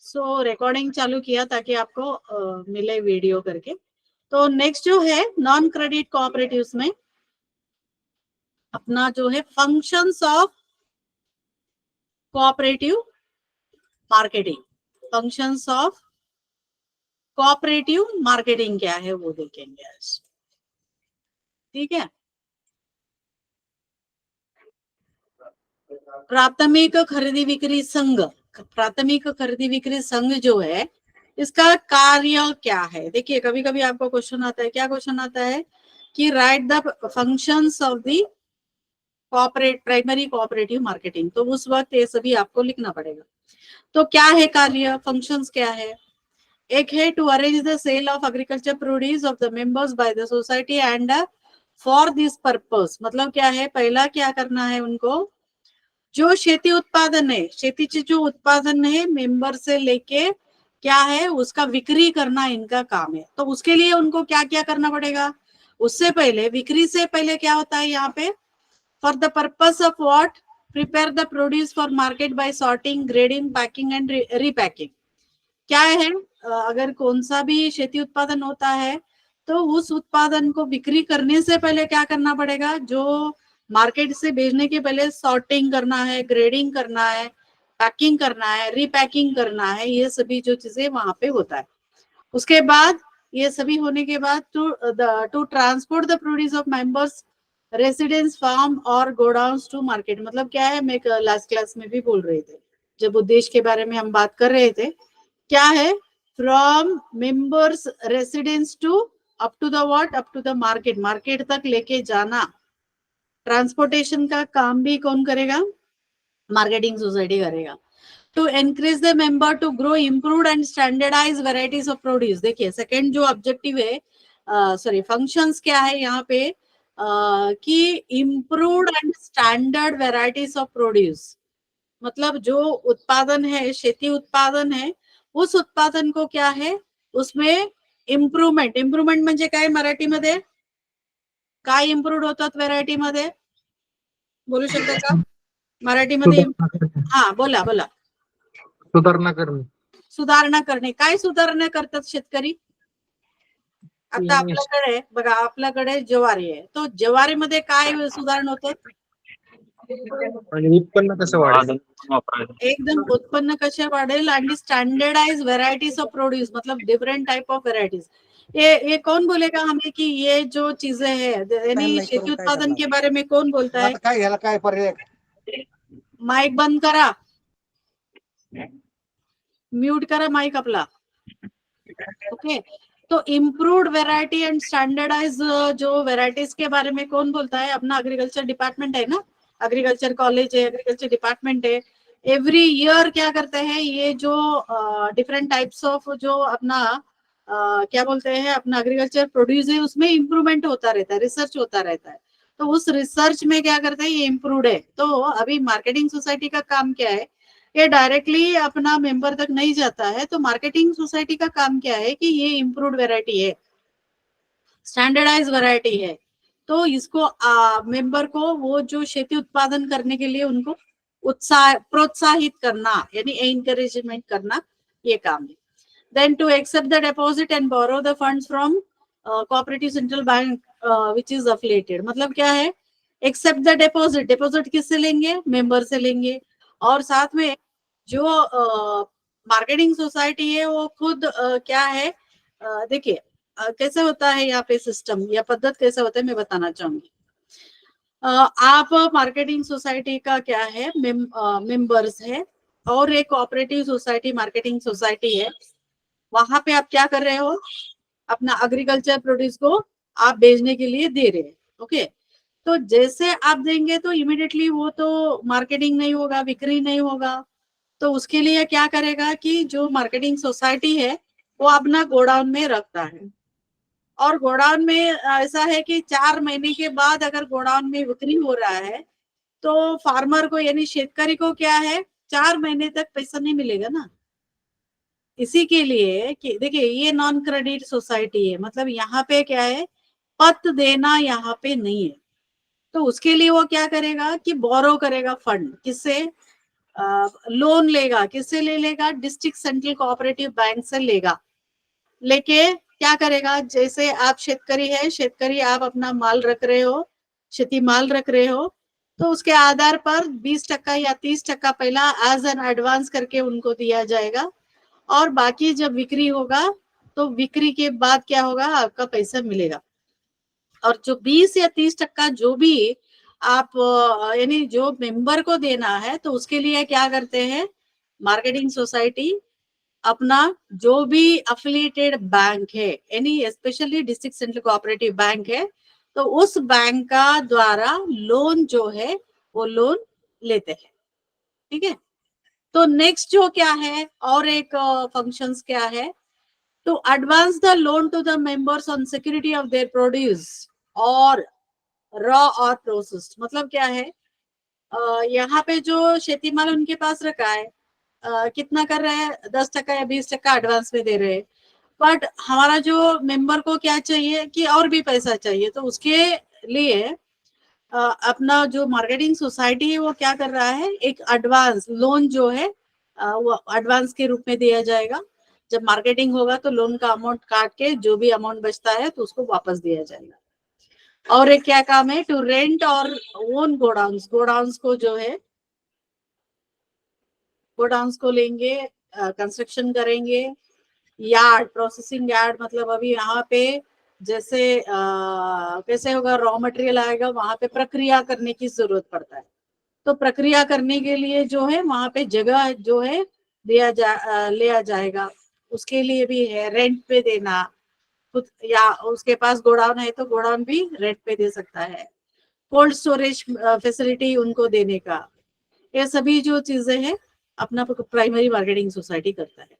सो recording चालू किया ताकि आपको मिले वीडियो करके। तो नेक्स्ट जो है नॉन क्रेडिट कोऑपरेटिव्स में अपना जो है functions of cooperative marketing, functions of cooperative marketing क्या है वो देखेंगे आज। ठीक है, प्राथमिक खरीदी बिक्री संघ, प्राथमिक खरीदी बिक्री संघ जो है इसका कार्य क्या है। देखिए कभी कभी आपको क्वेश्चन आता है, क्या क्वेश्चन आता है कि right the functions of the corporate primary cooperative marketing, तो उस वक्त ये सभी आपको लिखना पड़ेगा। तो क्या है कार्य, फंक्शंस क्या है। एक है to arrange the sale of agriculture produce of the members by the society and for this purpose, मतलब क्या है, पहला क्या करना है उनको, जो शेती उत्पादन है, शेतीचे जो उत्पादन है मेंबर से लेके क्या है उसका बिक्री करना इनका काम है। तो उसके लिए उनको क्या क्या करना पड़ेगा, उससे पहले बिक्री से पहले क्या होता है यहाँ पे, for the purpose of what, prepare the produce for market by sorting, grading, packing and repacking. क्या है, अगर कौन सा भी खेती उत्पादन होता है तो उस उत्पादन को बिक्री करने से पहले क्या करना पड़ेगा, जो मार्केट से भेजने के पहले सॉर्टिंग करना है, ग्रेडिंग करना है, पैकिंग करना है, रीपैकिंग करना है, ये सभी जो चीजें वहां पे होता है। उसके बाद ये सभी होने के बाद to transport the produce of members residence farm और गोडाउन्स टू मार्केट, मतलब क्या है, मैं लास्ट क्लास में भी बोल रहे थे जब उद्देश्य के बारे में हम बात कर रहे थे, क्या है, from members residence to up to the what, up to the market, market तक लेके जाना, ट्रांसपोर्टेशन का काम भी कौन करेगा, मार्केटिंग सोसाइटी करेगा। To encourage the member to grow improved and standardize varieties of produce, देखिए सेकंड जो ऑब्जेक्टिव है, सॉरी फंक्शंस क्या है यहाँ पे, कि improved and standard varieties of produce, मतलब जो उत्पादन है, शेती उत्पादन है, उस उत्पादन को क्या है उसमें इम्प्रूवमेंट, इम्प्रूवमेंट म्हणजे काय मराठीमध्ये, काय इम्प्रूव्ड होतात व्हरायटीमध्ये, बोलू शकता का मराठीमध्ये? हा बोला बोला. सुधारणा करणे, सुधारणा करणे, काय सुधारणा करतात शेतकरी, आता आपल्याकडे बघा, आपल्याकडे ज्वारी आहे, तो ज्वारीमध्ये काय सुधारणा होतात, म्हणजे उत्पन्न कसं वाढेल, एकदम उत्पन्न कसे वाढेल आणि स्टैंडर्डाइज वेराइटीज ऑफ प्रोड्यूस, मतलब डिफरेंट टाइप ऑफ वेराइटीज। ये कौन बोलेगा हमें कि ये जो चीजें है, यानी शेती उत्पादन के बारे में कौन बोलता है, काय पर्याय, माइक बंद करा, म्यूट करा माइक अपना। ओके, तो इम्प्रूव्ड वेराइटी एंड स्टैंडर्डाइज जो वेराइटीज के बारे में कौन बोलता है, अपना एग्रीकल्चर डिपार्टमेंट है ना, एग्रीकल्चर कॉलेज है, एग्रीकल्चर डिपार्टमेंट है। एवरी ईयर क्या करते हैं, ये जो डिफरेंट टाइप्स ऑफ जो अपना क्या बोलते हैं अपना एग्रीकल्चर प्रोड्यूस है, उसमें इम्प्रूवमेंट होता रहता है, रिसर्च होता रहता है। तो उस रिसर्च में क्या करते हैं, ये इम्प्रूव्ड है। तो अभी मार्केटिंग सोसाइटी का काम क्या है, ये डायरेक्टली अपना मेंबर तक नहीं जाता है, तो मार्केटिंग सोसाइटी का काम क्या है कि ये इम्प्रूव्ड वैरायटी है, स्टैंडर्डाइज वैरायटी है, तो इसको मेंबर को वो जो शेती उत्पादन करने के लिए उनको उत्साह प्रोत्साहित करना, यानी एनकरेजमेंट करना, ये काम है। Then to accept the deposit and borrow the funds from cooperative central bank which is affiliated, मतलब क्या है, एक्सेप्ट द डिपॉजिट, डिपॉजिट किससे लेंगे, मेंबर से लेंगे, और साथ में जो मार्केटिंग सोसाइटी है वो खुद क्या है, देखिए कैसे होता है यहाँ पे सिस्टम या पद्धत कैसे होता है मैं बताना चाहूंगी। आप मार्केटिंग सोसाइटी का क्या है, मेंबर्स है, और एक कोऑपरेटिव सोसाइटी मार्केटिंग सोसाइटी है, वहां पे आप क्या कर रहे हो, अपना एग्रीकल्चर प्रोड्यूस को आप बेचने के लिए दे रहे हैं। ओके, तो जैसे आप देंगे तो इमिडिएटली वो तो मार्केटिंग नहीं होगा, बिक्री नहीं होगा, तो उसके लिए क्या करेगा कि जो मार्केटिंग सोसाइटी है वो अपना गोडाउन में रखता है, और गोडाउन में ऐसा है कि 4 महीने के बाद अगर गोडाउन में बिक्री हो रहा है तो फार्मर को यानी शेतकरी को क्या है, 4 महीने तक पैसा नहीं मिलेगा ना। इसी के लिए कि देखिए ये नॉन क्रेडिट सोसाइटी है, मतलब यहाँ पे क्या है, पत देना यहाँ पे नहीं है, तो उसके लिए वो क्या करेगा कि बोरो करेगा फंड, किससे, लोन लेगा, किससे ले लेगा? डिस्ट्रिक्ट सेंट्रल कोऑपरेटिव बैंक से लेगा। लेके क्या करेगा? जैसे आप शेतकरी है, शेतकरी आप अपना माल रख रहे हो, शेती माल रख रहे हो, तो उसके आधार पर 20% या 30% पहला एज एन एडवांस करके उनको दिया जाएगा, और बाकी जब बिक्री होगा तो बिक्री के बाद क्या होगा? आपका पैसा मिलेगा। और जो 20 या 30% जो भी आप यानी जो मेंबर को देना है, तो उसके लिए क्या करते हैं? मार्केटिंग सोसाइटी अपना जो भी अफिलिएटेड बैंक है, यानी specially district central cooperative bank है, तो उस बैंक का द्वारा लोन जो है वो लोन लेते हैं। ठीक है। तो नेक्स्ट जो क्या है, और एक फंक्शंस क्या है? To advance the loan to the members on security of their produce और रॉ और प्रोसेस्ड। मतलब क्या है? यहाँ पे जो खेती माल उनके पास रखा है, कितना कर रहे हैं? 10% या 20% एडवांस में दे रहे हैं। बट हमारा जो मेंबर को क्या चाहिए कि और भी पैसा चाहिए, तो उसके लिए अपना जो मार्केटिंग सोसाइटी है वो क्या कर रहा है? एक एडवांस लोन जो है वो एडवांस के रूप में दिया जाएगा। जब मार्केटिंग होगा तो लोन का अमाउंट काट के जो भी अमाउंट बचता है तो उसको वापस दिया जाएगा। और एक क्या काम है? टू रेंट और ओन गोडाउन्स। गोडाउन्स को जो है, गोडाउन्स को लेंगे, कंस्ट्रक्शन करेंगे। यार्ड, प्रोसेसिंग यार्ड, मतलब अभी यहाँ पे जैसे कैसे होगा? रॉ मटेरियल आएगा, वहां पे प्रक्रिया करने की जरूरत पड़ता है। तो प्रक्रिया करने के लिए जो है वहां पे जगह जो है लिया जाएगा। उसके लिए भी है रेंट पे देना खुद, या उसके पास गोडाउन है तो गोडाउन भी रेंट पे दे सकता है। कोल्ड स्टोरेज फैसिलिटी उनको देने का, ये सभी जो चीजें हैं अपना प्राइमरी मार्केटिंग सोसाइटी करता है।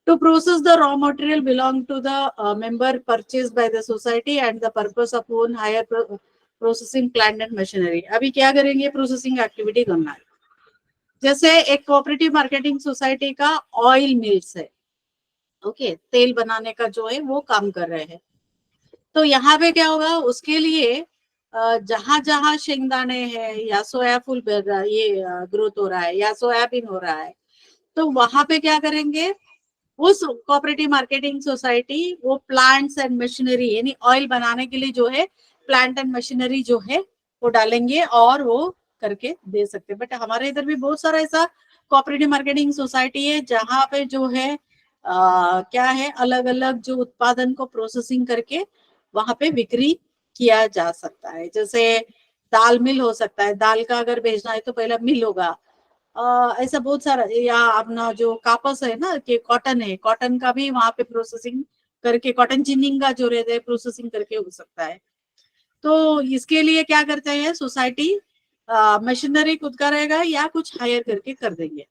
To process the raw material belong to the member purchased by the society and the purpose of own hire processing plant and machinery। अभी क्या करेंगे? प्रोसेसिंग एक्टिविटी करना है। जैसे एक कोऑपरेटिव मार्केटिंग सोसाइटी का ऑयल मिल्स है, ओके, तेल बनाने का जो है वो काम कर रहे हैं। तो यहाँ पे क्या होगा? उसके लिए जहां जहां शेंगदाने हैं या सोया फूल ये ग्रोथ हो रहा है या सोयाबीन हो रहा है, तो वहां पे क्या करेंगे? उस कोऑपरेटिव मार्केटिंग सोसाइटी वो प्लांट्स एंड मशीनरी, यानी ऑयल बनाने के लिए जो है प्लांट एंड मशीनरी जो है वो डालेंगे और वो करके दे सकते हैं। बट हमारे इधर भी बहुत सारा ऐसा कोऑपरेटिव मार्केटिंग सोसाइटी है जहाँ पे जो है क्या है, अलग अलग जो उत्पादन को प्रोसेसिंग करके वहां पे बिक्री किया जा सकता है। जैसे दाल मिल हो सकता है, दाल का अगर भेजना है तो पहला मिल होगा। ऐसा बहुत सारा, या अपना जो कापस है ना, कि कॉटन है, कॉटन का भी वहां पे प्रोसेसिंग करके, कॉटन जिनिंग का जो रहता है प्रोसेसिंग करके हो सकता है। तो इसके लिए क्या करते हैं? सोसाइटी मशीनरी खुद का रहेगा या कुछ हायर करके कर देंगे।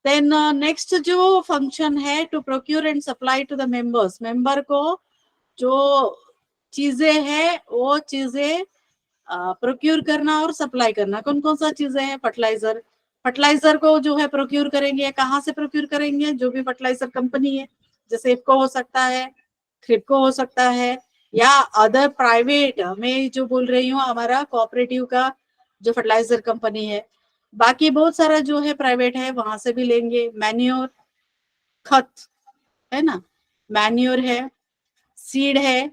देन नेक्स्ट जो फंक्शन है, to procure and supply to the members. Member को जो चीजें हैं वो चीजें प्रोक्यूर करना और सप्लाई करना। कौन कौन सा चीजें हैं? फर्टिलाइजर, फर्टिलाइजर को जो है प्रोक्यूर करेंगे, कहाँ से प्रोक्यूर करेंगे? जो भी फर्टिलाइजर कंपनी है, जैसे इफको हो सकता है, क्रिप्को हो सकता है, या अदर प्राइवेट, मैं जो बोल रही हूँ हमारा कोऑपरेटिव का जो फर्टिलाइजर कंपनी है। बाकी बहुत सारा जो है प्राइवेट है, वहां से भी लेंगे। मैन्योर, खत है ना, मैन्योर है, सीड है,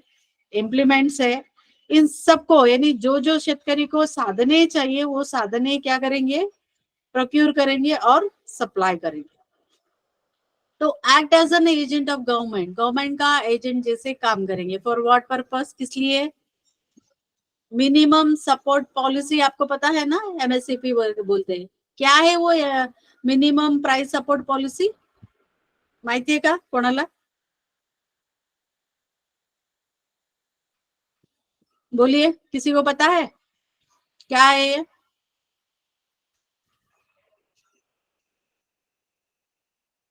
इम्प्लीमेंट्स है, इन सबको, यानी जो जो शेतकरी को साधने चाहिए वो साधने क्या करेंगे? प्रोक्यूर करेंगे और सप्लाई करेंगे। तो act as an agent of government, government का एजेंट जैसे काम करेंगे। For what purpose? किस लिए? मिनिमम सपोर्ट पॉलिसी आपको पता है ना, एमएससीपी बोलते हैं। क्या है वो मिनिमम प्राइस सपोर्ट पॉलिसी? माहिती है का कोणाला? बोलिए, किसी को पता है क्या है ये?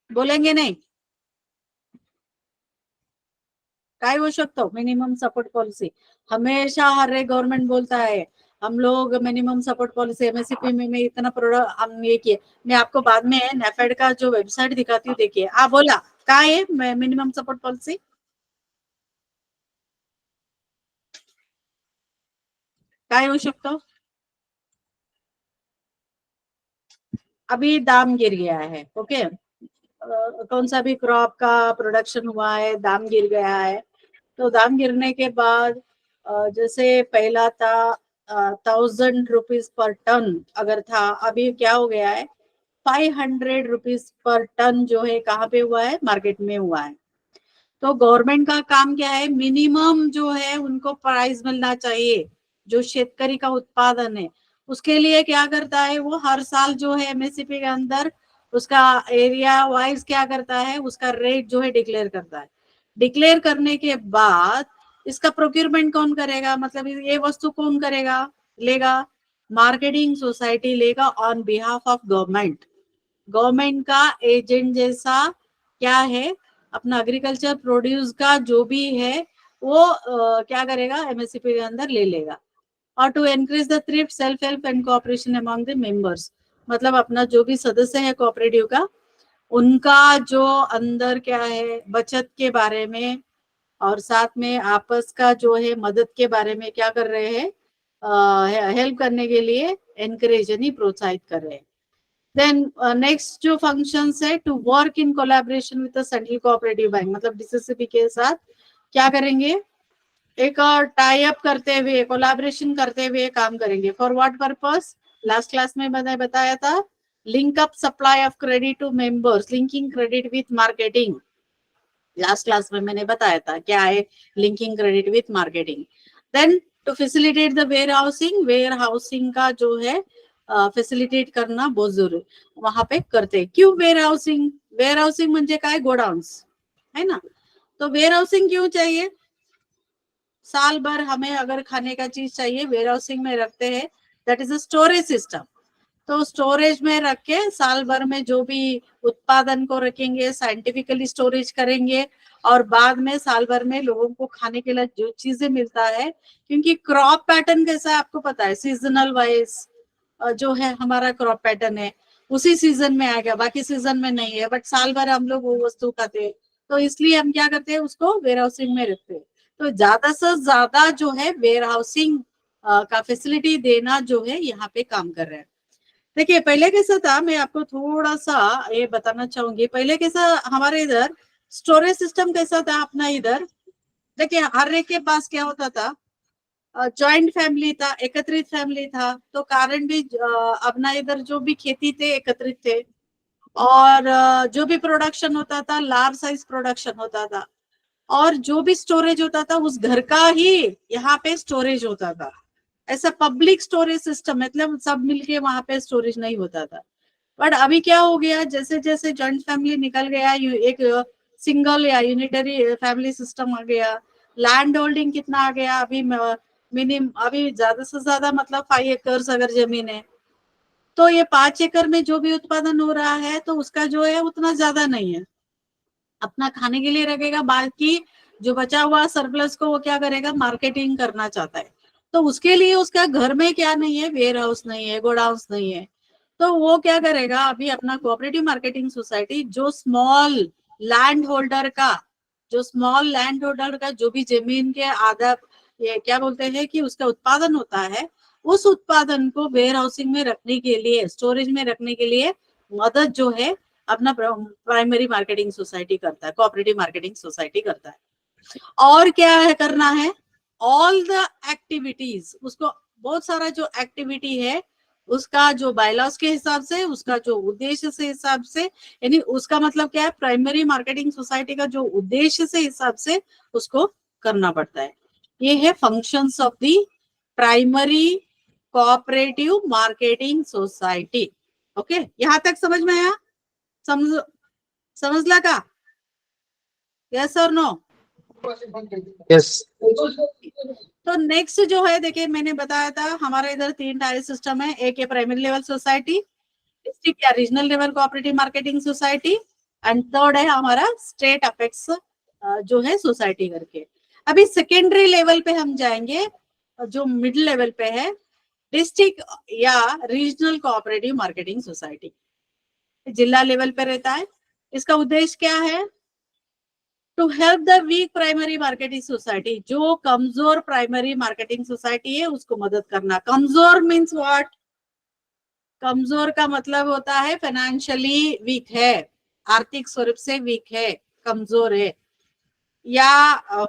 बोलेंगे नहीं? काय हो शकतो मिनिमम सपोर्ट पॉलिसी? हमेशा हर एक गवर्नमेंट बोलता है हम लोग मिनिमम सपोर्ट पॉलिसी, एमएसपी में इतना प्रोडक्ट हम ये किए। मैं आपको बाद में नेफेड का जो वेबसाइट दिखाती हूँ, देखिए। आप बोला क्या है मिनिमम सपोर्ट पॉलिसी? काय होऊ शकतो? अभी दाम गिर गया है, ओके, कौन सा भी क्रॉप का प्रोडक्शन हुआ है, दाम गिर गया है, तो दाम गिरने के बाद जैसे पहला था 1000 रुपीज पर टन अगर था, अभी क्या हो गया है 500 रुपीज पर टन जो है कहाँ पे हुआ है, मार्केट में हुआ है। तो गवर्नमेंट का काम क्या है, मिनिमम जो है उनको प्राइस मिलना चाहिए, जो शेतकरी का उत्पादन है उसके लिए क्या करता है, वो हर साल जो है एमएसपी के अंदर उसका एरिया वाइज क्या करता है, उसका रेट जो है डिक्लेयर करता है। डिक्लेयर करने के बाद इसका प्रोक्यूरमेंट कौन करेगा, मतलब ये वस्तु कौन करेगा, लेगा, मार्केटिंग सोसाइटी लेगा on behalf of government. Government का एजेंट जैसा क्या है, अपना एग्रीकल्चर प्रोड्यूस का जो भी है वो क्या करेगा, एमएसपी के अंदर ले लेगा। और to increase the thrift self help and cooperation among the members, मतलब अपना जो भी सदस्य है कोऑपरेटिव का, उनका जो अंदर क्या है बचत के बारे में और साथ में आपस का जो है मदद के बारे में क्या कर रहे हैं, हेल्प करने के लिए एनकरेज यानी प्रोत्साहित कर रहे हैं। देन नेक्स्ट जो फंक्शंस है, to work in collaboration with the central cooperative bank, मतलब डीसीसीबी के साथ क्या करेंगे, एक टाई अप करते हुए, कोलैबोरेशन करते हुए काम करेंगे। For what purpose, last class में मैंने बताया था, link up supply of credit to members, linking credit with marketing. Last class में मैंने बताया था क्या है linking credit with marketing. Then to facilitate the warehousing, warehousing का जो है फैसिलिटेट करना बहुत जरूरी, वहां पे करते हैं। क्यों वेयर हाउसिंग, वेयर हाउसिंग म्हणजे काय, गोडाउन्स है ना। तो वेयर हाउसिंग क्यों चाहिए, साल भर हमें अगर खाने का चीज चाहिए वेयर हाउसिंग में रखते हैं, that is a storage system. तो स्टोरेज में रख के साल भर में जो भी उत्पादन को रखेंगे, साइंटिफिकली स्टोरेज करेंगे, और बाद में साल भर में लोगों को खाने के लिए जो चीजें मिलता है, क्योंकि क्रॉप पैटर्न कैसा है आपको पता है, सीजनल वाइज जो है हमारा क्रॉप पैटर्न है, उसी सीजन में आएगा, बाकी सीजन में नहीं है, बट साल भर हम लोग वो वस्तु खाते हैं, तो इसलिए हम क्या करते हैं, उसको वेयर हाउसिंग में रखते हैं। तो ज्यादा से ज्यादा जो है वेयर हाउसिंग का फैसिलिटी देना जो है यहाँ पे काम कर रहे हैं। देखिए पहले कैसा था, मैं आपको थोड़ा सा ये बताना चाहूंगी, पहले कैसा हमारे इधर स्टोरेज सिस्टम कैसा था अपना इधर। देखिए हर एक के पास क्या होता था, जॉइंट फैमिली था, एकत्रित फैमिली था, तो कारण भी अपना इधर जो भी खेती थे एकत्रित थे, और जो भी प्रोडक्शन होता था लार्ज साइज प्रोडक्शन होता था, और जो भी स्टोरेज होता था उस घर का ही यहाँ पे स्टोरेज होता था। ऐसा पब्लिक स्टोरेज सिस्टम, मतलब सब मिलके वहां पे स्टोरेज नहीं होता था। बट अभी क्या हो गया, जैसे जैसे जॉइंट फैमिली निकल गया, एक सिंगल या यूनिटरी फैमिली सिस्टम आ गया, लैंड होल्डिंग कितना आ गया, अभी मिनिमम अभी ज्यादा से ज्यादा मतलब 5 एकर्स अगर जमीन है, तो ये 5 एकड़ में जो भी उत्पादन हो रहा है तो उसका जो है उतना ज्यादा नहीं है, अपना खाने के लिए रखेगा, बाकी जो बचा हुआ सरप्लस को वो क्या करेगा, मार्केटिंग करना चाहता है। तो उसके लिए उसका घर में क्या नहीं है, वेयर हाउस नहीं है, गोडाउन्स नहीं है, तो वो क्या करेगा, अभी अपना कोऑपरेटिव मार्केटिंग सोसाइटी जो स्मॉल लैंड होल्डर का, जो भी जमीन के आधा ये क्या बोलते हैं कि उसका उत्पादन होता है, उस उत्पादन को वेयर हाउसिंग में रखने के लिए, स्टोरेज में रखने के लिए मदद जो है अपना प्राइमरी मार्केटिंग सोसाइटी करता है, कोऑपरेटिव मार्केटिंग सोसाइटी करता है। और क्या है करना है, ऑल द एक्टिविटीज, उसको बहुत सारा जो एक्टिविटी है उसका जो बायलॉज के हिसाब से, उसका जो उद्देश्य से हिसाब से, यानी उसका मतलब क्या है, प्राइमरी मार्केटिंग सोसाइटी का जो उद्देश्य से हिसाब से उसको करना पड़ता है। ये है functions of the primary cooperative marketing society. Okay, यहां तक समझ में आया, समझला का, यस और नो? यस। तो नेक्स्ट जो है, देखिए मैंने बताया था हमारे इधर 3 टायर सिस्टम है, एक है प्राइमरी लेवल सोसाइटी, डिस्ट्रिक्ट या regional level cooperative marketing society, and third है हमारा स्टेट अपेक्स जो है सोसाइटी करके। अभी सेकेंडरी लेवल पे हम जाएंगे, जो मिडिल लेवल पे है, डिस्ट्रिक्ट या रीजनल कोऑपरेटिव मार्केटिंग सोसाइटी, जिला लेवल पे रहता है। इसका उद्देश्य क्या है, to help the weak primary marketing society, जो कमजोर प्राइमरी मार्केटिंग सोसाइटी है उसको मदद करना। कमजोर मीन्स व्हाट, कमजोर का मतलब होता है फाइनेंशियली वीक है, आर्थिक स्वरूप से वीक है, कमजोर है। या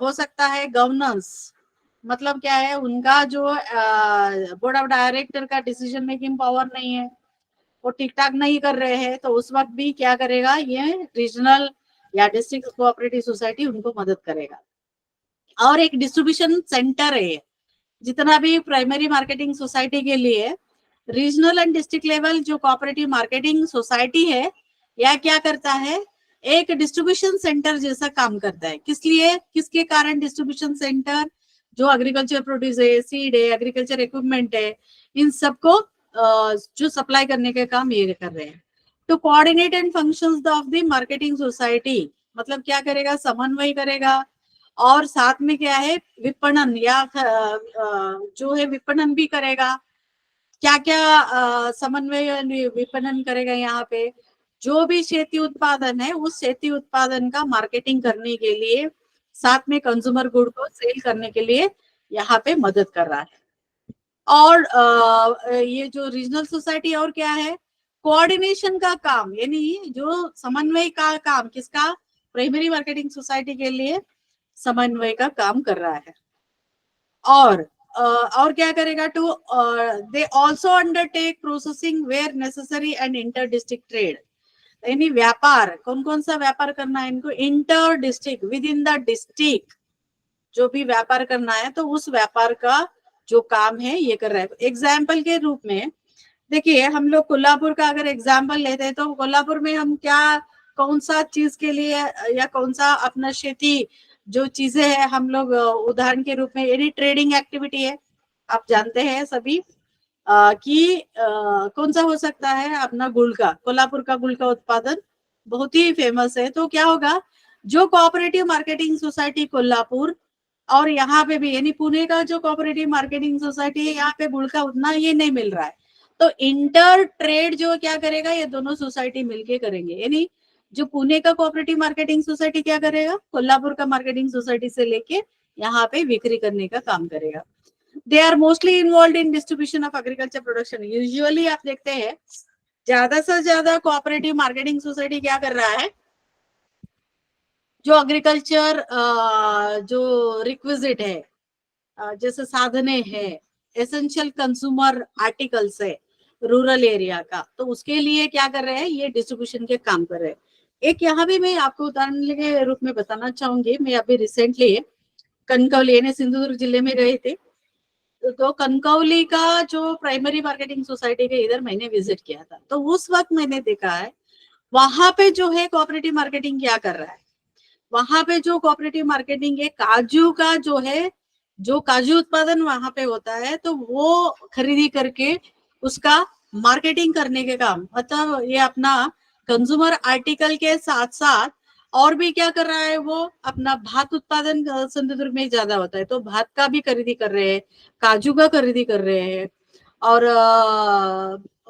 हो सकता है गवर्नेंस, मतलब क्या है, उनका जो बोर्ड ऑफ डायरेक्टर का डिसीजन मेकिंग पावर नहीं है, वो ठीक ठाक नहीं कर रहे हैं, तो उस वक्त भी क्या करेगा, ये रीजनल या डिस्ट्रिक्ट कोऑपरेटिव सोसाइटी उनको मदद करेगा। और एक डिस्ट्रीब्यूशन सेंटर है, जितना भी प्राइमरी मार्केटिंग सोसाइटी के लिए रीजनल एंड डिस्ट्रिक्ट लेवल जो कोऑपरेटिव मार्केटिंग सोसाइटी है, यह क्या करता है, एक डिस्ट्रीब्यूशन सेंटर जैसा काम करता है। किस लिए, किसके कारण डिस्ट्रीब्यूशन सेंटर, जो एग्रीकल्चर प्रोड्यूस है, सीड है, एग्रीकल्चर इक्विपमेंट है, इन सबको जो सप्लाई करने के काम ये कर रहे हैं। तो coordinate and functions of the marketing society, मतलब क्या करेगा, समन्वय करेगा, और साथ में क्या है, विपणन या जो है विपणन भी करेगा। क्या क्या समन्वय विपणन करेगा, यहाँ पे जो भी खेती उत्पादन है, उस खेती उत्पादन का मार्केटिंग करने के लिए, साथ में कंज्यूमर गुड को सेल करने के लिए यहाँ पे मदद कर रहा है। और ये जो रीजनल सोसाइटी और क्या है, कोऑर्डिनेशन का काम, यानी जो समन्वय का काम, किसका, प्राइमरी मार्केटिंग सोसाइटी के लिए समन्वय का काम कर रहा है। और क्या करेगा, to they also undertake processing where necessary and inter district trade, यानी व्यापार, कौन कौन सा व्यापार करना है इनको, inter district, within the district जो भी व्यापार करना है, तो उस व्यापार का जो काम है ये कर रहा है। एग्जाम्पल के रूप में देखिए, हम लोग कोल्हापुर का अगर एग्जाम्पल लेते हैं, तो कोल्हापुर में हम क्या, कौन सा चीज के लिए, या कौन सा अपना खेती जो चीजें हैं, हम लोग उदाहरण के रूप में, यानी ट्रेडिंग एक्टिविटी है, आप जानते हैं सभी कि कौन सा हो सकता है, अपना गुड़ का, कोल्हापुर का गुड़ का उत्पादन बहुत ही फेमस है। तो क्या होगा, जो कोऑपरेटिव मार्केटिंग सोसाइटी कोल्हापुर, और यहाँ पे भी, यानी पुणे का जो कोऑपरेटिव मार्केटिंग सोसाइटी है, यहाँ पे गुड़ का उतना ये नहीं मिल रहा है, तो इंटर ट्रेड जो क्या करेगा, ये दोनों सोसाइटी मिलके करेंगे, यानी जो पुणे का कोऑपरेटिव मार्केटिंग सोसाइटी क्या करेगा, कोल्हापुर का मार्केटिंग सोसाइटी से लेके यहाँ पे बिक्री करने का काम करेगा। They are mostly involve in distribution of agriculture production. Usually आप देखते हैं ज्यादा से ज्यादा कोऑपरेटिव मार्केटिंग सोसाइटी क्या कर रहा है, जो एग्रीकल्चर जो रिक्विजिट है, जैसे साधने हैं, एसेंशियल कंज्यूमर आर्टिकल्स है रूरल एरिया का, तो उसके लिए क्या कर रहे हैं, ये डिस्ट्रीब्यूशन के काम कर रहे हैं। एक यहाँ भी मैं आपको उदाहरण के रूप में बताना चाहूंगी, मैं अभी रिसेंटली कनकौली यानी सिंधुदुर्ग जिले में गए थे, तो कनकौली का जो प्राइमरी मार्केटिंग सोसाइटी के इधर मैंने विजिट किया था, तो उस वक्त मैंने देखा है वहां पे जो है कोऑपरेटिव मार्केटिंग क्या कर रहा है, वहां पे जो कोऑपरेटिव मार्केटिंग है, काजू का जो है, जो काजू उत्पादन वहां पे होता है, तो वो खरीदी करके उसका मार्केटिंग करने के काम, मतलब ये अपना कंज्यूमर आर्टिकल के साथ साथ और भी क्या कर रहा है, वो अपना भात उत्पादन सिंधुदुर्ग में ज्यादा होता है, तो भात का भी खरीदी कर रहे हैं, काजू का खरीदी कर रहे हैं, और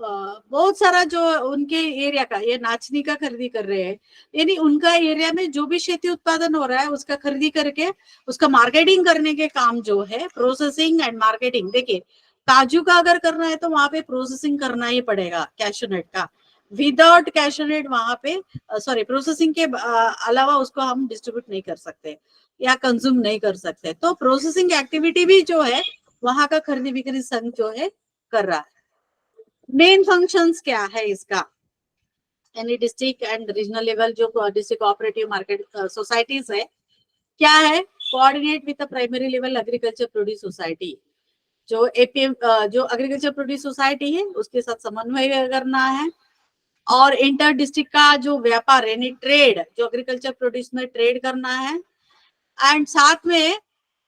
बहुत सारा जो उनके एरिया का, ये नाचनी का खरीदी कर रहे हैं, यानी उनका एरिया में जो भी खेती उत्पादन हो रहा है उसका खरीदी करके उसका मार्केटिंग करने के काम जो है, प्रोसेसिंग एंड मार्केटिंग। देखिए, काजू का अगर करना है तो वहां पे प्रोसेसिंग करना ही पड़ेगा कैशूनट का, विदाउट कैशूनट वहां पे, सॉरी, प्रोसेसिंग के अलावा उसको हम डिस्ट्रीब्यूट नहीं कर सकते या कंज्यूम नहीं कर सकते, तो प्रोसेसिंग एक्टिविटी भी जो है वहां का खरीदी बिक्री संघ जो है कर रहा है। मेन फंक्शंस क्या है इसका, यानी डिस्ट्रिक्ट एंड रीजनल लेवल जो डिस्ट्रिक्ट कोऑपरेटिव मार्केट सोसाइटीज है, क्या है, coordinate with the primary level agriculture produce society, जो एपीएम जो एग्रीकल्चर प्रोड्यूस सोसाइटी है उसके साथ समन्वय करना है, और इंटर डिस्ट्रिक्ट का जो व्यापार यानी ट्रेड, जो एग्रीकल्चर प्रोड्यूस में ट्रेड करना है, एंड साथ में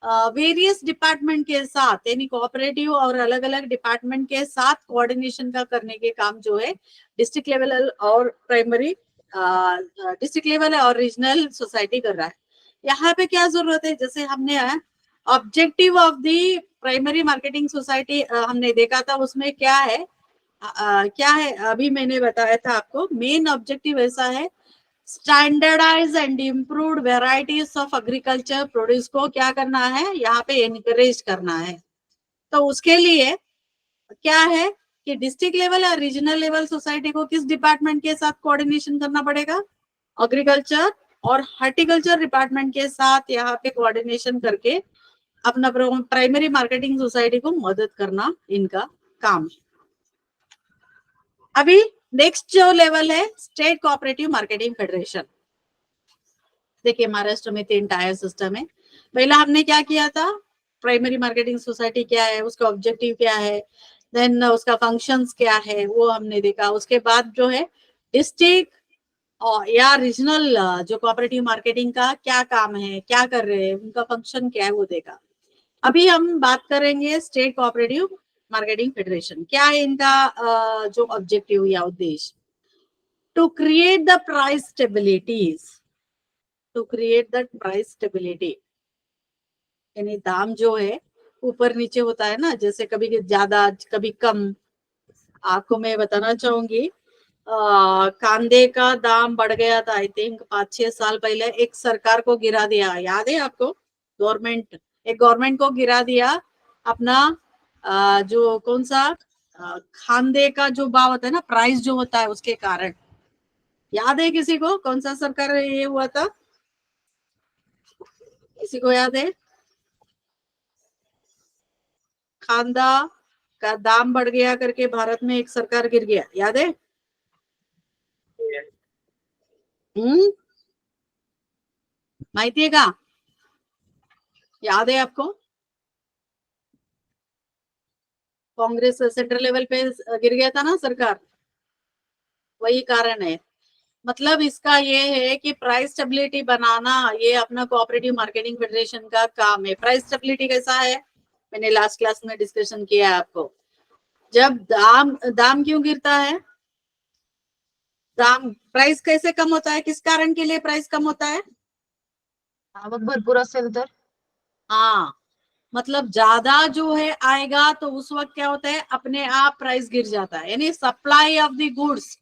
वेरियस डिपार्टमेंट के साथ, यानी कोऑपरेटिव और अलग अलग डिपार्टमेंट के साथ कोऑर्डिनेशन का करने के काम जो है डिस्ट्रिक्ट लेवल और प्राइमरी डिस्ट्रिक्ट लेवल और रीजनल सोसाइटी कर रहा है। यहाँ पे क्या जरूरत है, जैसे हमने objective of the primary marketing society हमने देखा था, उसमें क्या है, क्या है, अभी मैंने बताया था आपको, मेन ऑब्जेक्टिव ऐसा है, standardize and improved varieties of agriculture produce को क्या करना है, यहाँ पे एनकरेज करना है। तो उसके लिए क्या है कि डिस्ट्रिक्ट लेवल या रीजनल लेवल सोसाइटी को किस डिपार्टमेंट के साथ कोऑर्डिनेशन करना पड़ेगा? एग्रीकल्चर और हॉर्टिकल्चर डिपार्टमेंट के साथ यहाँ पे कोऑर्डिनेशन करके अपना प्राइमरी मार्केटिंग सोसाइटी को मदद करना इनका काम है। अभी नेक्स्ट जो लेवल है स्टेट कोऑपरेटिव मार्केटिंग फेडरेशन। देखिए महाराष्ट्र में 3 टायर सिस्टम है। पहला हमने क्या किया था, प्राइमरी मार्केटिंग सोसाइटी क्या है, उसका ऑब्जेक्टिव क्या है, देन उसका फंक्शंस क्या है वो हमने देखा। उसके बाद जो है डिस्ट्रिक्ट या रीजनल जो कोऑपरेटिव मार्केटिंग का क्या काम है, क्या कर रहे हैं, उनका फंक्शन क्या है वो देखा। अभी हम बात करेंगे स्टेट कोऑपरेटिव मार्केटिंग फेडरेशन। क्या है इनका जो ऑब्जेक्टिव या उद्देश्य? To create the price stabilities, to create the price stability, यानी दाम जो है ऊपर नीचे होता है ना, जैसे कभी ज्यादा कभी कम। आपको मैं बताना चाहूंगी कांदे का दाम बढ़ गया था, आई थिंक 5-6 साल पहले एक सरकार को गिरा दिया, याद है आपको? गवर्नमेंट को गिरा दिया अपना जो कौन सा कांदे का जो भाव होता है ना, प्राइस जो होता है उसके कारण। याद है किसी को कौन सा सरकार ये हुआ था? किसी को याद है? कांदा का दाम बढ़ गया करके भारत में एक सरकार गिर गया, याद है? माहिती है का? याद है आपको? कांग्रेस सेंट्रल लेवल पे गिर गया था ना सरकार, वही कारण है। मतलब इसका ये है कि प्राइस स्टेबिलिटी बनाना ये अपना कोऑपरेटिव मार्केटिंग फेडरेशन का काम है। प्राइस स्टेबिलिटी कैसा है, मैंने लास्ट क्लास में डिस्कशन किया है आपको। जब दाम क्यों गिरता है, दाम प्राइस कैसे कम होता है, किस कारण के लिए प्राइस कम होता है? आवक भरपूर असेल तर? हाँ, मतलब ज्यादा जो है आएगा तो उस वक्त क्या होता है, अपने आप प्राइस गिर जाता है। यानी सप्लाई ऑफ द गुड्स,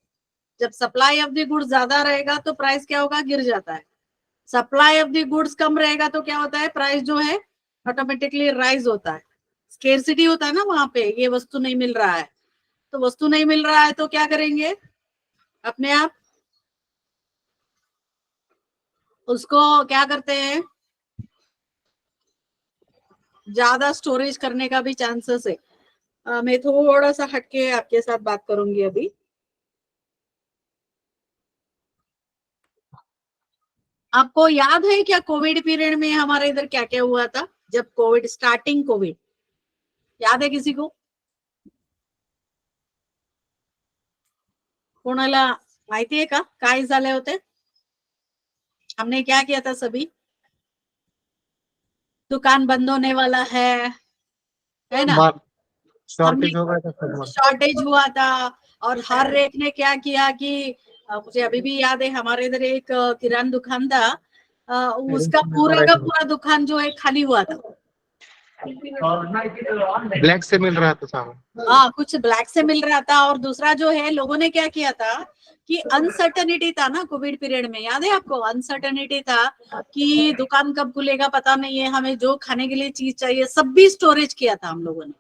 जब सप्लाई ऑफ द गुड्स ज्यादा रहेगा तो प्राइस क्या होगा, गिर जाता है। सप्लाई ऑफ द गुड्स कम रहेगा तो क्या होता है, प्राइस जो है ऑटोमेटिकली राइज होता है। स्केर्सिटी होता है ना वहां पे, ये वस्तु नहीं मिल रहा है, तो वस्तु नहीं मिल रहा है तो क्या करेंगे, अपने आप उसको क्या करते हैं, ज्यादा स्टोरेज करने का भी चांसेस है। मैं थोड़ा सा हटके आपके साथ बात करूंगी अभी। आपको याद है क्या कोविड पीरियड में हमारे इधर क्या क्या हुआ था? जब कोविड स्टार्टिंग कोविड, याद है किसी को? कोणाला माहिती आहे का काय झाले होते? हमने क्या किया था सभी? दुकान बंद होने वाला है ना? शॉर्टेज हो गया था, शॉर्टेज हुआ था और हर एक ने क्या किया कि मुझे अभी भी याद है, हमारे इधर एक किराना दुकान था, उसका पूरा का पूरा दुकान जो है खाली हुआ था। ब्लैक से मिल रहा था सामान। हाँ, कुछ ब्लैक से मिल रहा था। और दूसरा जो है, लोगों ने क्या किया था कि अनसर्टेनिटी था ना कोविड पीरियड में, याद है आपको? अनसर्टेनिटी था कि दुकान कब खुलेगा पता नहीं है, हमें जो खाने के लिए चीज चाहिए सब भी स्टोरेज किया था हम लोगों ने।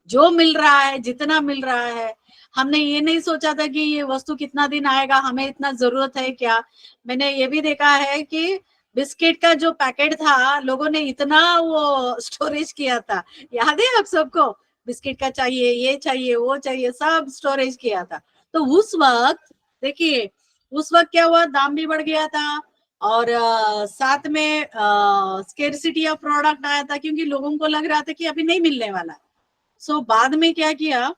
जो मिल रहा है, जितना मिल रहा है, हमने ये नहीं सोचा था कि ये वस्तु कितना दिन आएगा, हमें इतना जरूरत है क्या। मैंने ये भी देखा है कि बिस्किट का जो पैकेट था, लोगों ने इतना वो स्टोरेज किया था, याद है आप सबको? बिस्किट का चाहिए, ये चाहिए, वो चाहिए, सब स्टोरेज किया था। तो उस वक्त देखिए, उस वक्त क्या हुआ, दाम भी बढ़ गया था और साथ में स्केर्सिटी ऑफ प्रोडक्ट आया था, क्योंकि लोगों को लग रहा था कि अभी नहीं मिलने वाला। सो बाद में क्या किया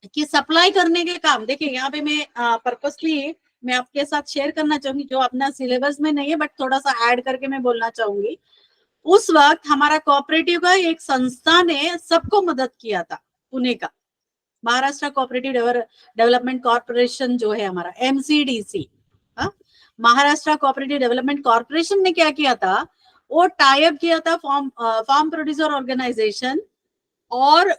कि सप्लाई करने के काम, देखिए यहाँ पे मैं पर्पसली मैं आपके साथ शेयर करना चाहूंगी, जो अपना सिलेबस में नहीं है बट थोड़ा सा ऐड करके मैं बोलना चाहूंगी। उस वक्त हमारा कोऑपरेटिव का एक संस्था ने सबको मदद किया था, पुणे का महाराष्ट्र कोऑपरेटिव डेवलपमेंट कॉर्पोरेशन जो है हमारा, MCDC, Maharashtra cooperative development corporation ने क्या किया था, वो टाइप किया था फार्म प्रोड्यूसर ऑर्गेनाइजेशन। और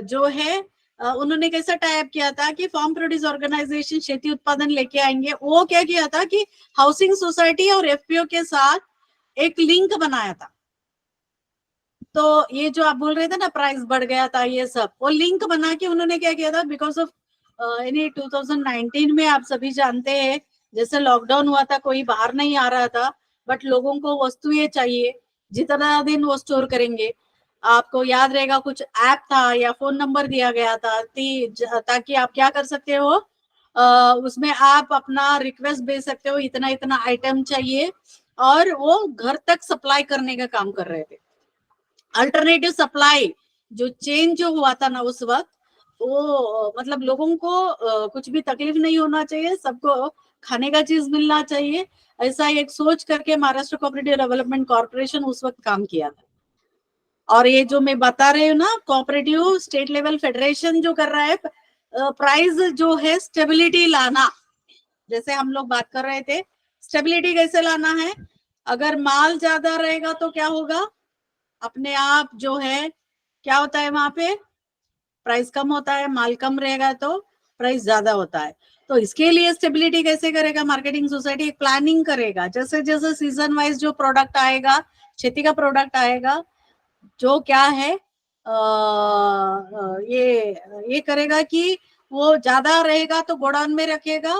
जो है उन्होंने कैसा टाइप किया था कि फार्म प्रोड्यूस ऑर्गेनाइजेशन शेती उत्पादन लेके आएंगे। वो क्या किया था कि हाउसिंग सोसाइटी और FPO के साथ एक लिंक बनाया था। तो ये जो आप बोल रहे थे ना प्राइस बढ़ गया था, ये सब वो लिंक बना के उन्होंने क्या किया था, बिकॉज ऑफ यानी 2019 में आप सभी जानते हैं जैसे लॉकडाउन हुआ था, कोई बाहर नहीं आ रहा था, बट लोगों को वस्तुएं चाहिए, जितना दिन वो स्टोर करेंगे। आपको याद रहेगा कुछ ऐप था या फोन नंबर दिया गया था ताकि आप क्या कर सकते हो, उसमें आप अपना रिक्वेस्ट भेज सकते हो, इतना इतना आइटम चाहिए, और वो घर तक सप्लाई करने का काम कर रहे थे। अल्टरनेटिव सप्लाई जो चेंज जो हुआ था ना उस वक्त, वो मतलब लोगों को कुछ भी तकलीफ नहीं होना चाहिए, सबको खाने का चीज मिलना चाहिए, ऐसा एक सोच करके महाराष्ट्र कोऑपरेटिव डेवलपमेंट कॉर्पोरेशन उस वक्त काम किया था। और ये जो मैं बता रही हूँ ना, कोऑपरेटिव स्टेट लेवल फेडरेशन जो कर रहा है, प्राइस जो है स्टेबिलिटी लाना, जैसे हम लोग बात कर रहे थे, स्टेबिलिटी कैसे लाना है। अगर माल ज्यादा रहेगा तो क्या होगा, अपने आप जो है क्या होता है, वहां पे प्राइस कम होता है, माल कम रहेगा तो प्राइस ज्यादा होता है। तो इसके लिए स्टेबिलिटी कैसे करेगा, मार्केटिंग सोसाइटी एक प्लानिंग करेगा, जैसे जैसे सीजन वाइज जो प्रोडक्ट आएगा, खेती का प्रोडक्ट आएगा, जो क्या है ये करेगा कि वो ज्यादा रहेगा तो गोडाउन में रखेगा,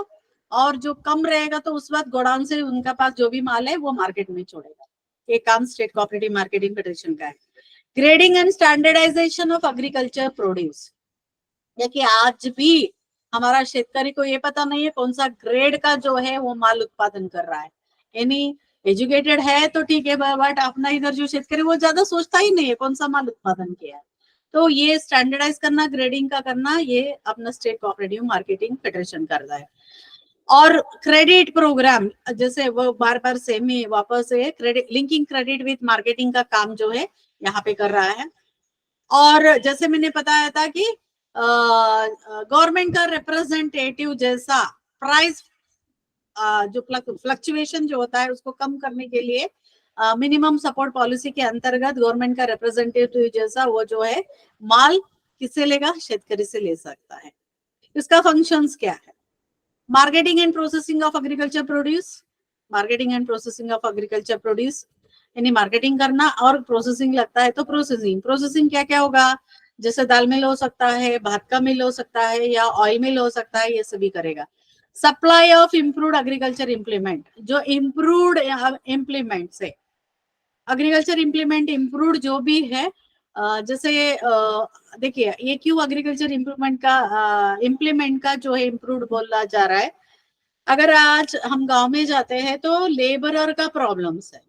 और जो कम रहेगा तो उस वक्त गोडाउन से उनका पास जो भी माल है वो मार्केट में छोड़ेगा। ये काम स्टेट कोऑपरेटिव मार्केटिंग फेडरेशन का है। Grading and standardization of agriculture produce, देखिए आज भी हमारा शेतकरी को ये पता नहीं है कौन सा ग्रेड का जो है वो माल उत्पादन कर रहा है। यानी एजुकेटेड है तो ठीक है, बट अपना इधर जो शेतकरी वो ज्यादा सोचता ही नहीं है कौन सा माल उत्पादन किया है। तो ये स्टैंडर्डाइज करना, ग्रेडिंग का करना, ये अपना स्टेट कोऑपरेटिव मार्केटिंग फेडरेशन कर रहा है। और क्रेडिट प्रोग्राम, जैसे वो बार बार सेम ही वापस है, credit linking credit with marketing का काम जो है यहाँ पे कर रहा है। और जैसे मैंने बताया था कि गवर्नमेंट का रिप्रेजेंटेटिव जैसा प्राइस जो फ्लक्चुएशन जो होता है उसको कम करने के लिए मिनिमम सपोर्ट पॉलिसी के अंतर्गत गवर्नमेंट का रिप्रेजेंटेटिव जैसा वो जो है माल किससे लेगा, शेतकरी से ले सकता है। इसका फंक्शंस क्या है, marketing and processing of agriculture produce, marketing and processing of agriculture produce, यानी मार्केटिंग करना और प्रोसेसिंग लगता है तो प्रोसेसिंग, प्रोसेसिंग क्या क्या होगा, जैसे दाल मिल हो सकता है, भात का मिल हो सकता है, या ऑयल मिल हो सकता है, ये सभी करेगा। Supply of improved agriculture implement, जो इम्प्रूव्ड इम्प्लीमेंट से एग्रीकल्चर इम्प्लीमेंट इम्प्रूव्ड जो भी है, जैसे देखिए ये क्यों एग्रीकल्चर इम्प्रूवमेंट का इम्प्लीमेंट का जो है इम्प्रूव्ड बोला जा रहा है। अगर आज हम गांव में जाते हैं तो लेबरर का प्रॉब्लम्स है,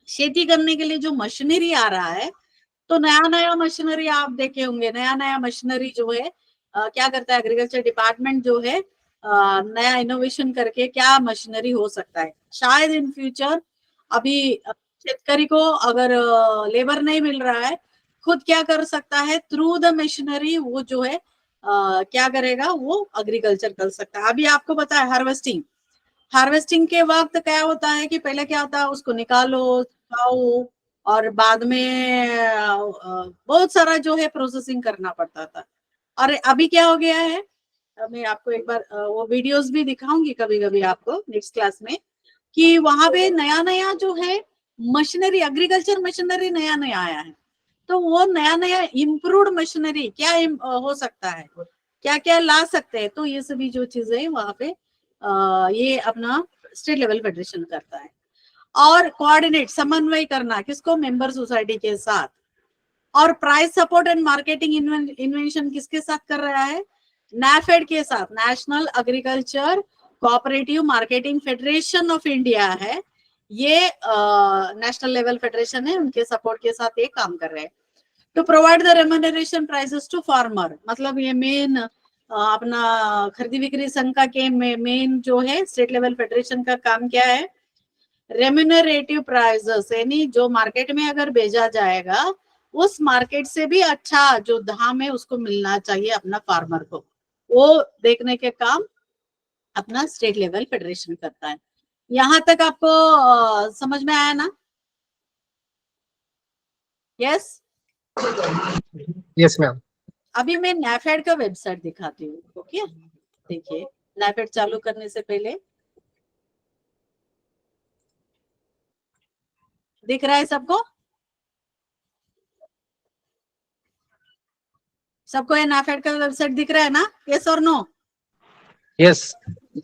खेती करने के लिए जो मशीनरी आ रहा है, तो नया नया मशीनरी आप देखे होंगे, नया नया मशीनरी जो है क्या करता है एग्रीकल्चर डिपार्टमेंट जो है, नया इनोवेशन करके क्या मशीनरी हो सकता है। शायद इन फ्यूचर अभी शेतकरी को अगर लेबर नहीं मिल रहा है, खुद क्या कर सकता है थ्रू द मशीनरी, वो जो है क्या करेगा, वो एग्रीकल्चर कर सकता है। अभी आपको पता है हार्वेस्टिंग, हार्वेस्टिंग के वक्त क्या होता है कि पहले क्या होता है, उसको निकालो, सुखाओ, और बाद में बहुत सारा जो है प्रोसेसिंग करना पड़ता था। और अभी क्या हो गया है, मैं आपको एक बार वो वीडियोस भी दिखाऊंगी कभी कभी आपको नेक्स्ट क्लास में, कि वहां पे नया नया जो है मशीनरी, एग्रीकल्चर मशीनरी नया नया आया है। तो वो नया नया इम्प्रूव्ड मशीनरी क्या हो सकता है, क्या क्या ला सकते हैं, तो ये सभी जो चीजें वहां पे ये अपना स्टेट लेवल फेडरेशन करता है। और कोऑर्डिनेट, समन्वय करना किसको, मेंबर सोसाइटी के साथ। और price support and marketing invention किसके साथ कर रहा है, नैफेड के साथ, national agriculture cooperative marketing federation of India है, ये नेशनल लेवल फेडरेशन है, उनके सपोर्ट के साथ ये काम कर रहे हैं। To provide the remuneration prices to farmer, मतलब ये मेन अपना खरीदी बिक्री संघ का के मेन जो है स्टेट लेवल फेडरेशन का काम क्या है, रेम्यूनरेटिव प्राइसेस, यानी जो मार्केट में अगर भेजा जाएगा उस मार्केट से भी अच्छा जो दाम है उसको मिलना चाहिए अपना फार्मर को, वो देखने के काम अपना स्टेट लेवल फेडरेशन करता है। यहां तक आपको समझ में आया ना? यस। Yes ma'am. अभी मैं नैफेड का वेबसाइट दिखाती हूँ, ओके। देखिए नैफेड चालू करने से पहले दिख रहा है सबको? सबको ये नाफेड का वेबसाइट दिख रहा है ना? यस और नो? यस।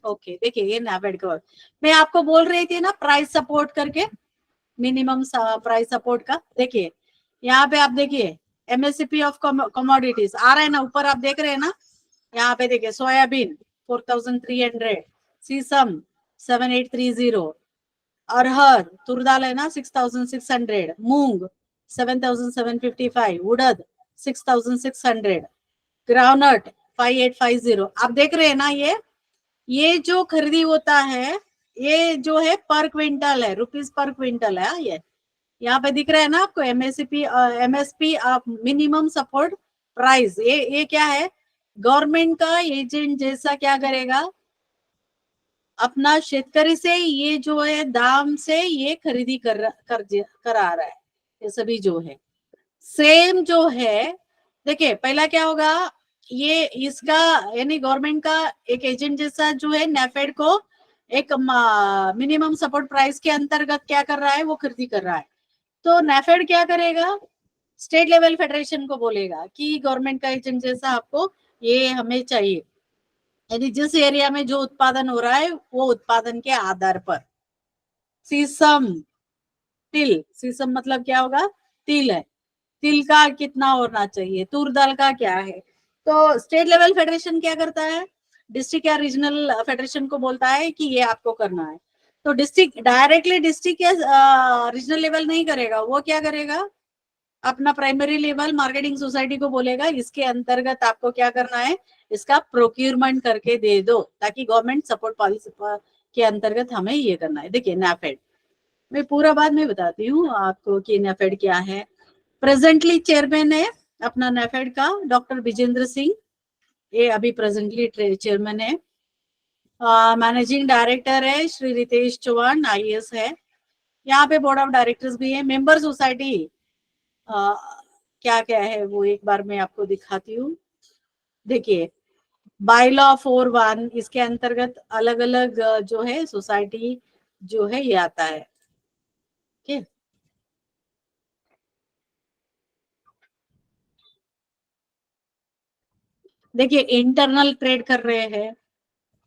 ओके, देखिए ये नाफेड का, मैं आपको बोल रही थी ना प्राइस सपोर्ट करके, मिनिमम प्राइस सपोर्ट का। देखिए यहाँ पे आप देखिए एमएसपी ऑफ कमोडिटीज आ रहा है ना ऊपर, आप देख रहे हैं ना? यहाँ पे देखिए सोयाबीन 4300, सीसम 7830, अरहर तुर दाल है ना 6600, मूंग 7755, उड़द 6600, ग्राउंडनट 5850। आप देख रहे हैं ना? ये जो खरीदी होता है ये जो है पर क्विंटल है, रुपीस पर क्विंटल है। ये यहाँ पे दिख रहा है ना आपको एमएसपी मिनिमम सपोर्ट प्राइस। ये क्या है? गवर्नमेंट का एजेंट जैसा क्या करेगा, अपना शेतकरी से ये जो है दाम से ये खरीदी करा रहा है। ये सभी जो है सेम जो है। देखिए पहला क्या होगा, ये इसका यानी गवर्नमेंट का एक एजेंट जैसा जो है नेफेड को एक मिनिमम सपोर्ट प्राइस के अंतर्गत क्या कर रहा है, वो खरीदी कर रहा है। तो नेफेड क्या करेगा, स्टेट लेवल फेडरेशन को बोलेगा कि गवर्नमेंट का एजेंट जैसा आपको ये हमें चाहिए, यानी जिस एरिया में जो उत्पादन हो रहा है वो उत्पादन के आधार पर। सीसम तिल, सीसम मतलब क्या होगा, तिल है, तिल का कितना होना चाहिए, तूर दाल का क्या है। तो स्टेट लेवल फेडरेशन क्या करता है, डिस्ट्रिक्ट या रीजनल फेडरेशन को बोलता है कि ये आपको करना है। तो डिस्ट्रिक्ट डायरेक्टली डिस्ट्रिक्ट या रीजनल लेवल नहीं करेगा, वो क्या करेगा, अपना प्राइमरी लेवल मार्केटिंग सोसाइटी को बोलेगा इसके अंतर्गत आपको क्या करना है, इसका प्रोक्यूरमेंट करके दे दो, ताकि गवर्नमेंट सपोर्ट पॉलिसी के अंतर्गत हमें ये करना है। देखिए नेफेड, मैं पूरा बाद में बताती हूँ आपको कि नेफेड क्या है। प्रेजेंटली चेयरमैन है अपना नेफेड का डॉक्टर विजेंद्र सिंह, ये अभी प्रेजेंटली चेयरमैन है। मैनेजिंग डायरेक्टर है श्री रितेश चौहान, आईएएस है। यहाँ पे बोर्ड ऑफ डायरेक्टर्स भी है। मेंबर सोसाइटी क्या क्या है वो एक बार मैं आपको दिखाती हूँ। देखिए बायलॉ 41, इसके अंतर्गत अलग अलग जो है सोसाइटी जो है ये आता है। ठीक, देखिए इंटरनल ट्रेड कर रहे हैं,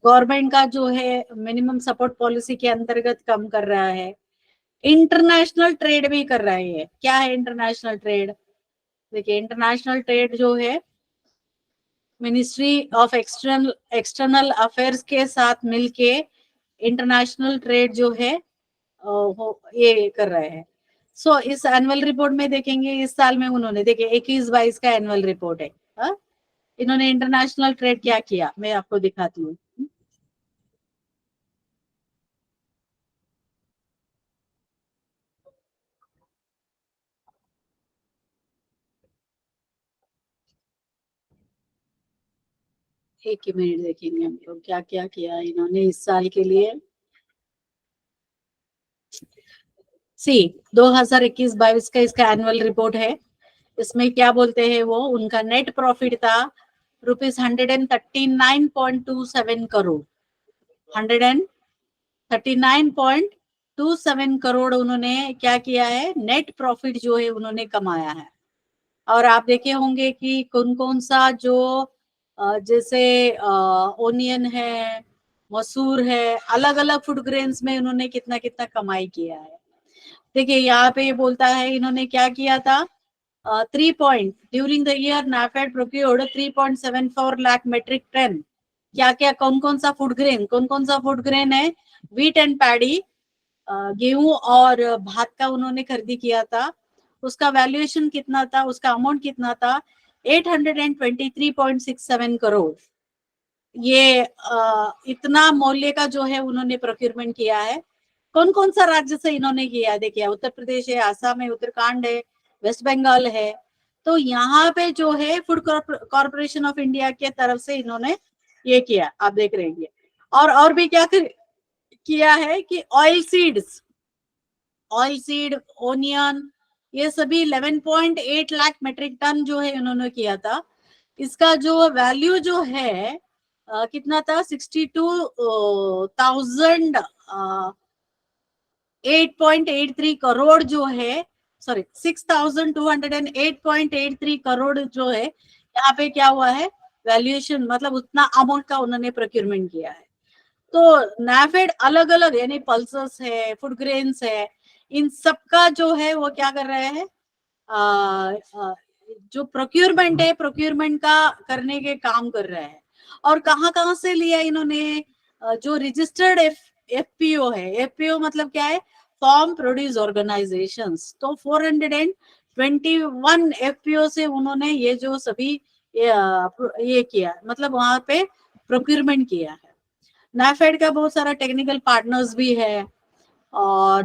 गवर्नमेंट का जो है मिनिमम सपोर्ट पॉलिसी के अंतर्गत कम कर रहा है। इंटरनेशनल ट्रेड भी कर रहे हैं। क्या है इंटरनेशनल ट्रेड, देखिए इंटरनेशनल ट्रेड जो है मिनिस्ट्री ऑफ एक्सटर्नल अफेयर्स के साथ मिलके इंटरनेशनल ट्रेड जो है ये कर रहे हैं। सो इस एनुअल रिपोर्ट में देखेंगे इस साल में उन्होंने, देखिए 21-22 का एनुअल रिपोर्ट है। इन्होंने इंटरनेशनल ट्रेड क्या किया मैं आपको दिखाती हूँ। एक ही मिनट देखेंगे हम लोग क्या क्या किया इन्होंने इस साल के लिए। सी 2021-22 का इसका एनुअल रिपोर्ट है। इसमें क्या बोलते हैं वो, उनका नेट प्रॉफिट था ₹139.27 करोड़, 139.27 करोड़ उन्होंने क्या किया है, नेट प्रॉफिट जो है उन्होंने कमाया है। और आप देखे होंगे कि कौन कौन सा जो जैसे ओनियन है, मसूर है, अलग अलग फूड ग्रेन्स में उन्होंने कितना कितना कमाई किया है। देखिए यहाँ पे ये बोलता है इन्होंने क्या किया था, 3 year NAFED procured 3.74 lakh metric ton. क्या क्या कौन कौन सा फूड ग्रेन है, व्हीट एंड पैडी, गेहूं और भात का उन्होंने खरीदी किया था। उसका वैल्यूएशन कितना था, उसका अमाउंट कितना था, 823.67 करोड़। ये इतना मूल्य का जो है उन्होंने प्रोक्योरमेंट किया है। कौन कौन सा राज्य से इन्होंने किया, देखिए उत्तर प्रदेश है, आसाम है, उत्तराखंड है, वेस्ट बंगाल है। तो यहाँ पे जो है फूड कॉर्पोरेशन ऑफ इंडिया के तरफ से इन्होंने ये किया, आप देख रहे हैं। और भी क्या किया है कि ऑयल सीड, ओनियन, ये सभी 11.8 लाख मेट्रिक टन जो है इन्होंने किया था। इसका जो वैल्यू जो है कितना था, 62,883 करोड़ जो है, सॉरी 6,208.83 करोड़ जो है यहाँ पे क्या हुआ है, वैल्यूएशन मतलब उतना अमाउंट का उन्होंने प्रोक्यूरमेंट किया है। तो नाफेड अलग अलग यानी पल्सेस है, फूड ग्रेन्स है, इन सबका जो है वो क्या कर रहे हैं, जो प्रोक्यूरमेंट है, प्रोक्यूरमेंट का करने के काम कर रहे हैं। और कहाँ कहाँ से लिया इन्होंने, जो रजिस्टर्ड एफपीओ है, एफपीओ मतलब क्या है, फॉर्म प्रोड्यूस ऑर्गेनाइजेशंस, तो 421 एफपीओ से उन्होंने ये जो सभी ये किया, मतलब वहां पे प्रोक्यूरमेंट किया है। नाफेड का बहुत सारा टेक्निकल पार्टनर्स भी है, और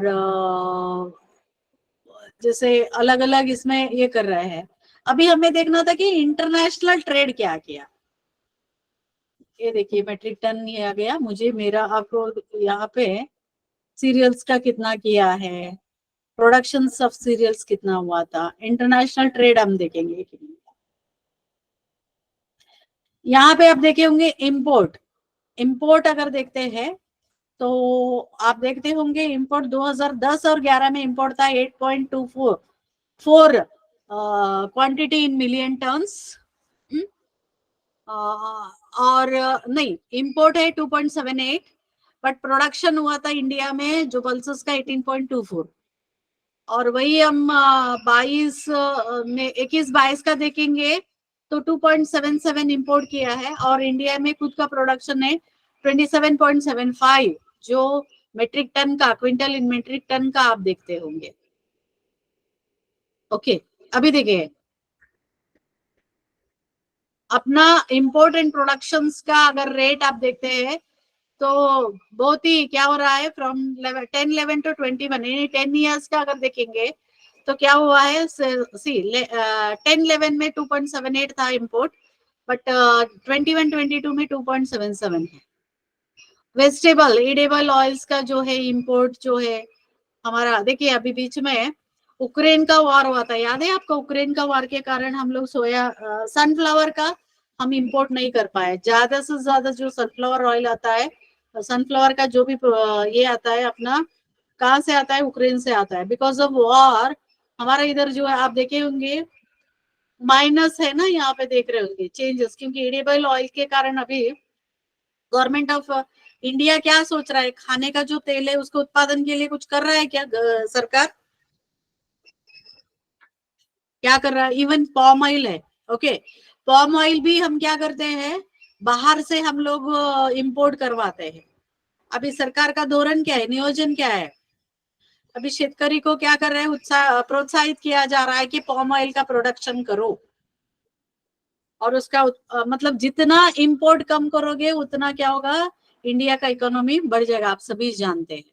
जैसे अलग अलग इसमें ये कर रहे हैं। अभी हमें देखना था कि इंटरनेशनल ट्रेड क्या किया। ये देखिए मेट्रिक टन ये आ गया मुझे, मेरा आपको यहाँ पे सीरियल्स का कितना किया है, प्रोडक्शन ऑफ सीरियल्स कितना हुआ था, इंटरनेशनल ट्रेड हम देखेंगे। यहाँ पे आप देखे होंगे इंपोर्ट, इंपोर्ट अगर देखते हैं तो आप देखते होंगे इंपोर्ट 2010 और 11 में इंपोर्ट था 8.24 क्वांटिटी इन मिलियन टन्स, और नहीं इंपोर्ट है 2.78, बट प्रोडक्शन हुआ था इंडिया में जो पल्सेस का 18.24। और वही हम 22 में 21-22 का देखेंगे तो 2.77 इंपोर्ट किया है, और इंडिया में खुद का प्रोडक्शन है 27.75, जो मेट्रिक टन का, क्विंटल इन मेट्रिक टन का आप देखते होंगे। ओके, अभी देखिए अपना इंपोर्ट एंड प्रोडक्शंस का अगर रेट आप देखते हैं तो बहुत ही क्या हो रहा है, फ्रॉम 10, 11 to 21 यानी 10 ईयर्स का अगर देखेंगे तो क्या हुआ है, सी 10, 11 में 2.78 था इंपोर्ट, बट 21, 22 में 2.77 है। वेजिटेबल एडिबल ऑयल्स का जो है इंपोर्ट जो है हमारा, देखिए अभी बीच में उक्रेन का वार हुआ था, याद है आपको, उक्रेन का वार के कारण हम लोग सोया सनफ्लावर का हम इंपोर्ट नहीं कर पाए। ज्यादा से ज्यादा जो सनफ्लावर ऑयल आता है, सनफ्लावर का जो भी ये आता है अपना, कहाँ से आता है, उक्रेन से आता है। बिकॉज ऑफ वॉर हमारा इधर जो है आप देखे होंगे माइनस है ना, यहाँ पे देख रहे होंगे चेंजेस, क्योंकि एडिबल ऑयल के कारण अभी गवर्नमेंट ऑफ इंडिया क्या सोच रहा है, खाने का जो तेल है उसके उत्पादन के लिए कुछ कर रहा है क्या सरकार, क्या कर रहा है, इवन पॉम ऑयल है। ओके, पॉम ऑयल भी हम क्या करते हैं, बाहर से हम लोग इंपोर्ट करवाते हैं। अभी सरकार का धोरण क्या है, नियोजन क्या है, अभी शेतकरी को क्या कर रहे हैं, उत्साह प्रोत्साहित किया जा रहा है कि पॉम ऑयल का प्रोडक्शन करो, और उसका मतलब जितना इंपोर्ट कम करोगे उतना क्या होगा, इंडिया का इकोनॉमी बढ़ जाएगा, आप सभी जानते हैं।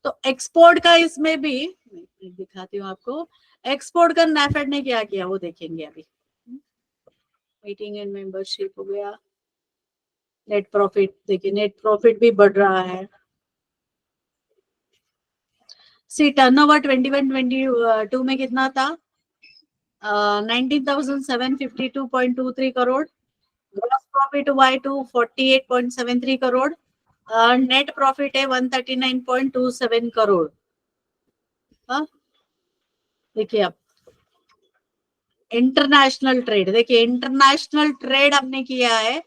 तो एक्सपोर्ट का इसमें भी दिखाती हूँ आपको, एक्सपोर्ट का नाफेड ने क्या किया वो देखेंगे अभी। मीटिंग एंड मेंबरशिप हो गया, नेट प्रॉफिट देखिए, नेट प्रॉफिट भी बढ़ रहा है। सी टर्नओवर 21-22 में कितना था, 19,752.23 करोड़, ग्रॉस प्रॉफिट हुआ है 248.73 करोड़, नेट प्रॉफिट है 139.27 करोड़। देखिए आप इंटरनेशनल ट्रेड, देखिए इंटरनेशनल ट्रेड हमने किया है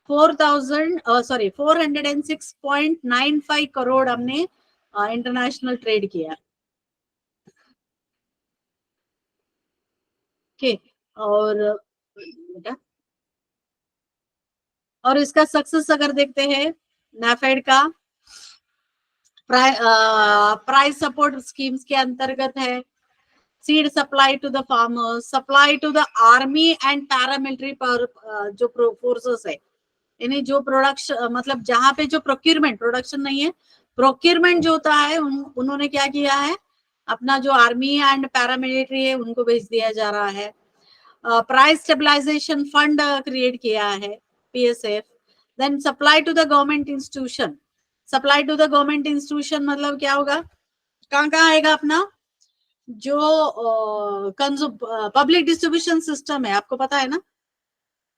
406.95 करोड़ हमने इंटरनेशनल ट्रेड किया। ओके, और इसका सक्सेस अगर देखते हैं नाफेड का, प्राइस सपोर्ट स्कीम्स के अंतर्गत है, seed supply to the farmers, supply to the army and paramilitary जो फोर्सेस है, यानी जो प्रोडक्शन मतलब जहां पे जो प्रोक्यूरमेंट, प्रोडक्शन नहीं है, प्रोक्यूरमेंट जो होता है उन्होंने क्या किया है, अपना जो आर्मी एंड पैरामिलिट्री है उनको भेज दिया जा रहा है। प्राइस स्टेबलाइजेशन फंड क्रिएट किया है, PSF. Then supply to the government institution, supply to the government institution मतलब क्या होगा, कहाँ कहाँ आएगा अपना जो पब्लिक डिस्ट्रीब्यूशन सिस्टम है, आपको पता है ना,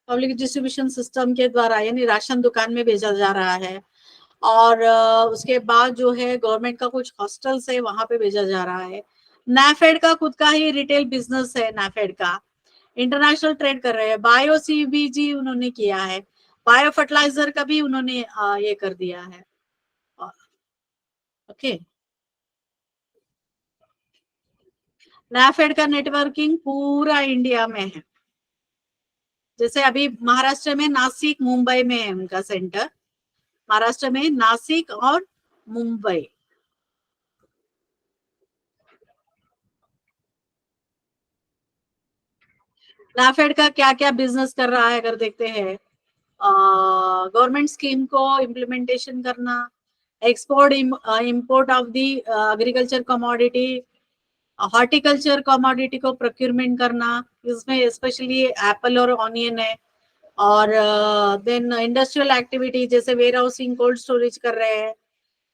पब्लिक डिस्ट्रीब्यूशन सिस्टम के द्वारा यानी राशन दुकान में भेजा जा रहा है, और उसके बाद जो है गवर्नमेंट का कुछ हॉस्टल्स है वहां पे भेजा जा रहा है। नाफेड का खुद का ही रिटेल बिजनेस है नाफेड का, इंटरनेशनल ट्रेड कर रहे हैं। बायो सीबीजी उन्होंने किया है, बायो फर्टिलाइजर का भी उन्होंने ये कर दिया है। ओके, नाफेड का नेटवर्किंग पूरा इंडिया में है। जैसे अभी महाराष्ट्र में नासिक मुंबई में है उनका सेंटर, महाराष्ट्र में नासिक और मुंबई। नाफेड का क्या क्या बिजनेस कर रहा है अगर देखते हैं, गवर्नमेंट स्कीम को इम्प्लीमेंटेशन करना, export import of the agriculture commodity, horticulture commodity को प्रोक्यूरमेंट करना, इसमें स्पेशली एप्पल और ऑनियन है। और देन इंडस्ट्रियल एक्टिविटी जैसे वेयर हाउसिंग, कोल्ड स्टोरेज कर रहे हैं।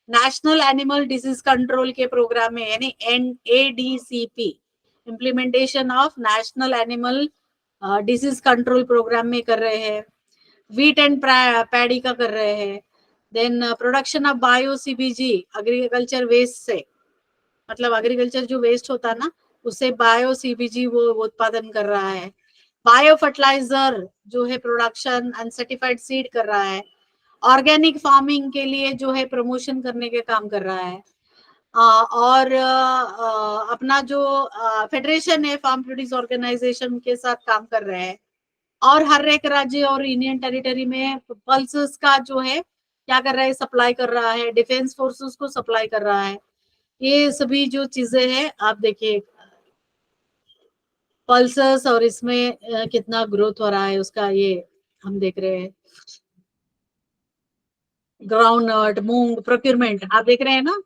नेशनल एनिमल डिजीज कंट्रोल के प्रोग्राम में यानी NADCP, implementation of national animal disease control program में कर रहे हैं। व्हीट एंड पैडी का कर रहे हैं। Then production of bio CBG, agriculture waste से, मतलब एग्रीकल्चर जो वेस्ट होता है ना उससे बायो सीबीजी वो उत्पादन कर रहा है। बायो फर्टिलाइजर जो है प्रोडक्शन, अनसर्टिफाइड सीड कर रहा है। ऑर्गेनिक फार्मिंग के लिए जो है प्रमोशन करने के काम कर रहा है। और अपना जो फेडरेशन है फार्म प्रोड्यूस ऑर्गेनाइजेशन के साथ काम कर रहे हैं। और हर एक राज्य और यूनियन टेरिटरी में पल्सेस का जो है क्या कर रहा है, सप्लाई कर रहा है, डिफेंस फोर्सेस को सप्लाई कर रहा है। ये सभी जो चीजें हैं आप देखिए पल्सेस, और इसमें कितना ग्रोथ हो रहा है उसका ये हम देख रहे हैं। ग्राउंड नट, मूंग प्रोक्यूरमेंट आप देख रहे हैं ना,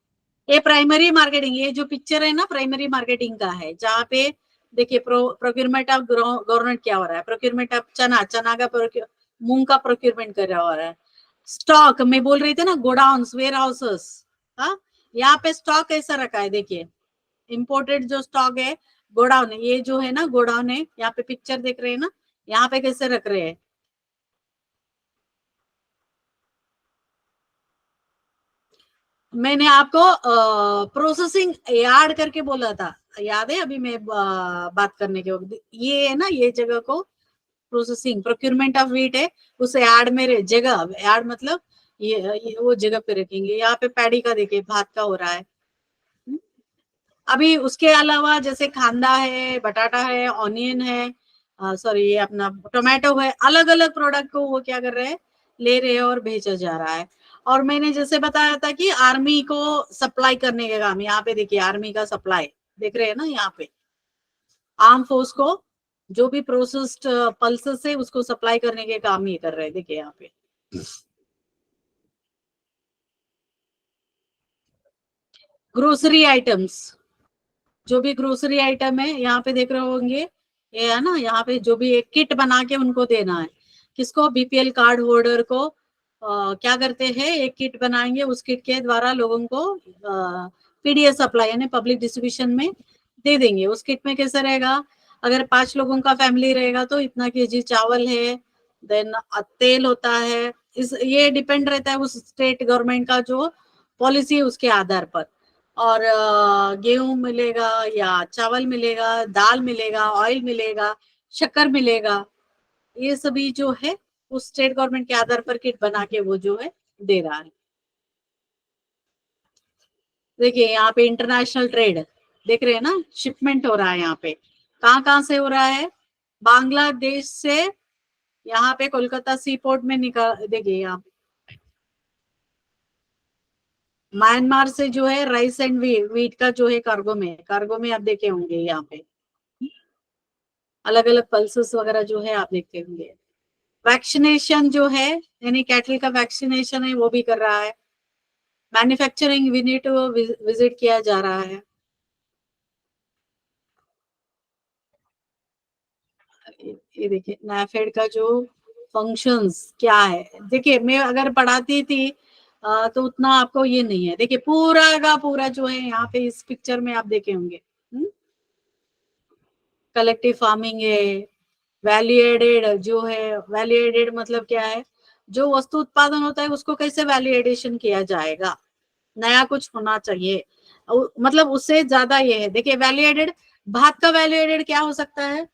ये प्राइमरी मार्केटिंग, ये जो पिक्चर है ना प्राइमरी मार्केटिंग का है, जहाँ पे देखिए प्रोक्यूरमेंट ऑफ गवर्नमेंट क्या हो रहा है, प्रोक्यूरमेंट ऑफ चना, चना का मूंग का प्रोक्यूरमेंट कर रहा हो रहा है। स्टॉक मैं बोल रही थी ना, गोडाउन्स, वेयर हाउसेस, हाँ यहाँ पे स्टॉक कैसा रखा है देखिए, इम्पोर्टेड जो स्टॉक है गोडाउन है, ये जो है ना गोडाउन है, यहाँ पे पिक्चर देख रहे हैं ना, यहाँ पे कैसे रख रहे हैं। मैंने आपको प्रोसेसिंग यार्ड करके बोला था, याद है अभी मैं बात करने के वक्त, ये है ना ये जगह को प्रोसेसिंग, प्रोक्यूरमेंट ऑफ व्हीट है, उस यार्ड में जगह, यार्ड मतलब ये वो जगह पे रखेंगे। यहाँ पे पैडी का देखिए भात का हो रहा है। अभी उसके अलावा जैसे कांदा है, बटाटा है, ऑनियन है, सॉरी ये अपना टोमेटो है, अलग अलग प्रोडक्ट को वो क्या कर रहे हैं, ले रहे हैं और भेजा जा रहा है। और मैंने जैसे बताया था कि आर्मी को सप्लाई करने का काम, यहाँ पे देखिए आर्मी का सप्लाई देख रहे हैं ना, यहाँ पे आर्म फोर्स को जो भी प्रोसेस्ड पल्सेस है उसको सप्लाई करने के काम ये कर रहे हैं, देखिए यहाँ पे। ग्रोसरी आइटम्स, जो भी ग्रोसरी आइटम है यहाँ पे देख रहे होंगे, ये है ना, यहाँ पे जो भी एक किट बना के उनको देना है, किसको, BPL कार्ड होल्डर को। क्या करते हैं, एक किट बनाएंगे, उस किट के द्वारा लोगों को PDS सप्लाई यानी पब्लिक डिस्ट्रीब्यूशन में दे देंगे। उस किट में कैसा रहेगा, अगर 5 लोगों का फैमिली रहेगा तो इतना केजी चावल है, देन तेल होता है, इस ये डिपेंड रहता है उस स्टेट गवर्नमेंट का जो पॉलिसी है उसके आधार पर। और गेहूं मिलेगा या चावल मिलेगा, दाल मिलेगा, ऑयल मिलेगा, शक्कर मिलेगा, ये सभी जो है उस स्टेट गवर्नमेंट के आधार पर किट बना के वो जो है दे रहा है। देखिए यहाँ पे इंटरनेशनल ट्रेड देख रहे हैं ना, शिपमेंट हो रहा है यहाँ पे, कहाँ कहाँ से हो रहा है, बांग्लादेश से यहाँ पे कोलकाता सी पोर्ट में निकाल, देखिए यहाँ म्यांमार से जो है राइस एंड वीट का जो है कार्गो में आप देखे होंगे, यहाँ पे अलग अलग पल्सेस वगैरह जो है आप देखते होंगे। वैक्सीनेशन जो है यानी कैटल का वैक्सीनेशन है वो भी कर रहा है। मैन्युफैक्चरिंग यूनिट विजिट किया जा रहा है। ये देखिए नाफेड का जो फंक्शंस क्या है, देखिए मैं अगर पढ़ाती थी तो उतना आपको ये नहीं है, देखिए पूरा का पूरा जो है यहाँ पे इस पिक्चर में आप देखे होंगे। कलेक्टिव फार्मिंग है, वैल्यू एडेड जो है, वैल्यू एडेड मतलब क्या है, जो वस्तु उत्पादन होता है उसको कैसे वैल्यू एडिशन किया जाएगा, नया कुछ होना चाहिए, मतलब उससे ज्यादा ये है। देखिए वैल्यू एडेड, भात का वैल्यू एडेड क्या हो सकता है,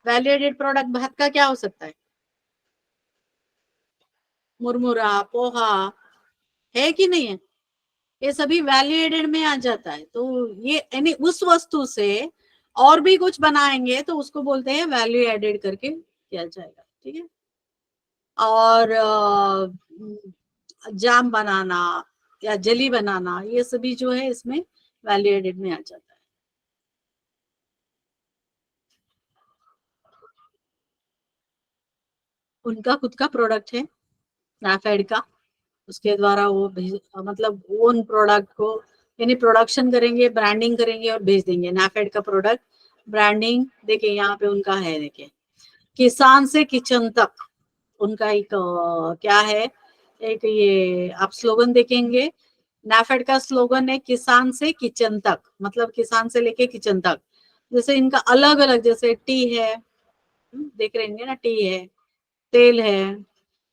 वैल्यू एडेड प्रोडक्ट भात का क्या हो सकता है? मुरमुरा, पोहा, है कि नहीं है? ये सभी वैल्यू एडेड में आ जाता है। तो ये यानी उस वस्तु से और भी कुछ बनाएंगे तो उसको बोलते हैं वैल्यू एडेड करके किया जाएगा, ठीक है। और जाम बनाना या जली बनाना, ये सभी जो है इसमें वैल्यू एडेड में आ जाता है। उनका खुद का प्रोडक्ट है नाफेड का, उसके द्वारा वो मतलब ओन प्रोडक्ट को यानी प्रोडक्शन करेंगे, ब्रांडिंग करेंगे और भेज देंगे। नाफेड का प्रोडक्ट ब्रांडिंग देखिए यहाँ पे उनका है, देखिए किसान से किचन तक उनका एक क्या है, एक ये आप स्लोगन देखेंगे। नाफेड का स्लोगन है किसान से किचन तक, मतलब किसान से लेके किचन तक। जैसे इनका अलग अलग, जैसे टी है, देख रहे हैं ना, टी है, तेल है,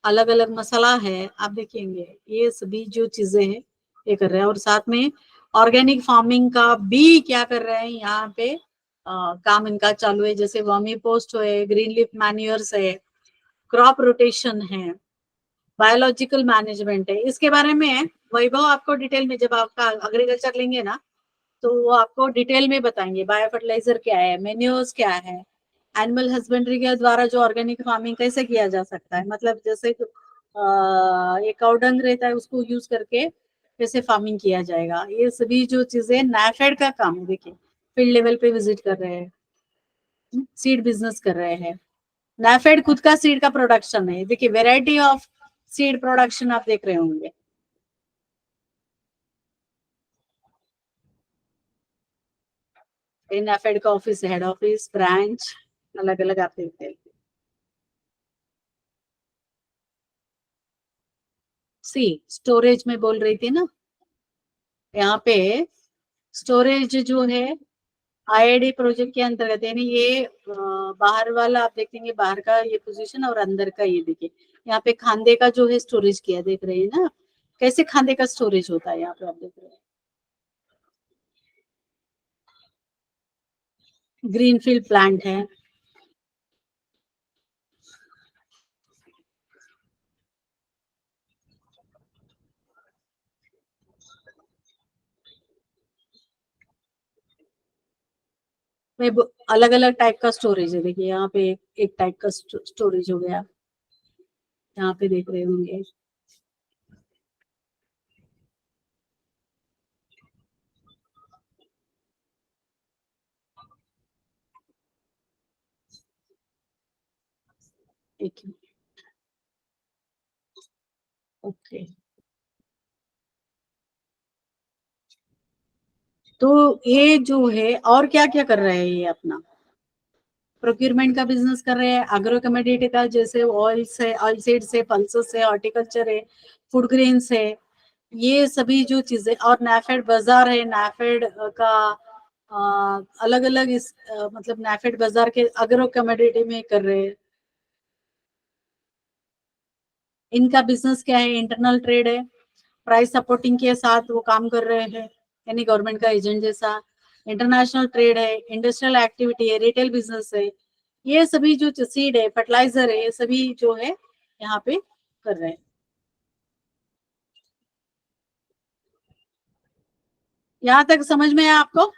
अलग अलग मसाला है, आप देखेंगे ये सभी जो चीजें हैं ये कर रहे हैं। और साथ में ऑर्गेनिक फार्मिंग का भी क्या कर रहे हैं यहाँ पे काम इनका चालू है। जैसे वर्मी पोस्ट है, ग्रीन लीफ मैन्योर्स है, क्रॉप रोटेशन है, बायोलॉजिकल मैनेजमेंट है। इसके बारे में वैभव आपको डिटेल में, जब आपका एग्रीकल्चर लेंगे ना तो वो आपको डिटेल में बताएंगे। बायो फर्टिलाइजर क्या है, मेन्योर्स क्या है, एनिमल हस्बेंड्री के द्वारा जो ऑर्गेनिक फार्मिंग कैसे किया जा सकता है, मतलब जैसे एक काउडंग रहता है उसको यूज करके कैसे फार्मिंग किया जाएगा, ये सभी जो चीजें नाफेड का काम है। देखिए फील्ड लेवल पे विजिट कर रहे हैं, सीड बिजनेस कर रहे हैं। नाफेड खुद का सीड का प्रोडक्शन है, देखिए वेराइटी ऑफ सीड प्रोडक्शन आप देख रहे होंगे। नाफेड का ऑफिस, हेड ऑफिस, ब्रांच अलग अलग आप देखते हैं। सी स्टोरेज में बोल रही थी ना, यहाँ पे स्टोरेज जो है आईआईडी प्रोजेक्ट के अंतर्गत, यानी ये बाहर वाला आप देखेंगे, बाहर का ये पोजीशन और अंदर का ये देखिए, यहाँ पे खांदे का जो है स्टोरेज किया, देख रहे हैं ना कैसे खांदे का स्टोरेज होता है, यहाँ पे आप देख रहे हैं। ग्रीनफील्ड प्लांट है। अलग अलग टाइप का स्टोरेज है, देखिए यहाँ पे एक टाइप का स्टोरेज हो गया, यहाँ पे देख रहे होंगे। ओके, तो ये जो है और क्या क्या कर रहे हैं, ये अपना प्रोक्यूरमेंट का बिजनेस कर रहे हैं, एग्रो कमोडिटी का, जैसे ऑयल्स है, ऑयल सीड्स है, पल्सेस है, हॉर्टिकल्चर है, फूड ग्रेन्स है, ये सभी जो चीजें। और नाफेड बाजार है, नाफेड का अलग अलग इस मतलब नाफेड बाजार के एग्रो कमोडिटी में कर रहे हैं। इनका बिजनेस क्या है, इंटरनल ट्रेड है, प्राइस सपोर्टिंग के साथ वो काम कर रहे हैं, यानी गवर्नमेंट का एजेंट जैसा। इंटरनेशनल ट्रेड है, इंडस्ट्रियल एक्टिविटी है, रिटेल बिजनेस है, ये सभी जो सीड है, फर्टिलाइजर है, ये सभी जो है यहाँ पे कर रहे हैं। यहाँ तक समझ में आया आपको?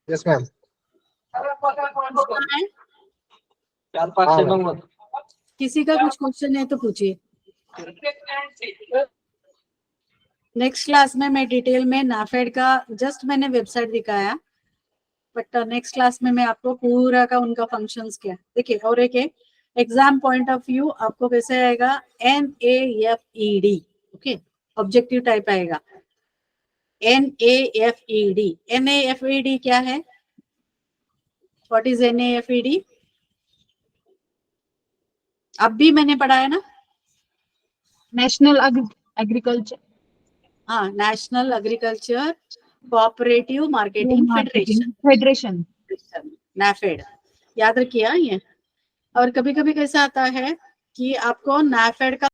Yes ma'am. है? 4-5 नंबर। किसी का कुछ क्वेश्चन है तो पूछिए। नेक्स्ट क्लास में मैं डिटेल में नाफेड का जस्ट मैंने वेबसाइट दिखाया, बट नेक्स्ट क्लास में मैं आपको पूरा का उनका फंक्शंस क्या देखिए। और एक एग्जाम पॉइंट ऑफ व्यू आपको कैसे आएगा, NAFED, ओके, ऑब्जेक्टिव टाइप आएगा NAFED। NAFED क्या है, व्हाट इज NAFED? अब भी मैंने पढ़ा है ना, नेशनल एग्रीकल्चर हाँ, national agriculture cooperative marketing federation, federation. NAFED, याद रखिए ये। और कभी कभी कैसा आता है कि आपको नाफेड का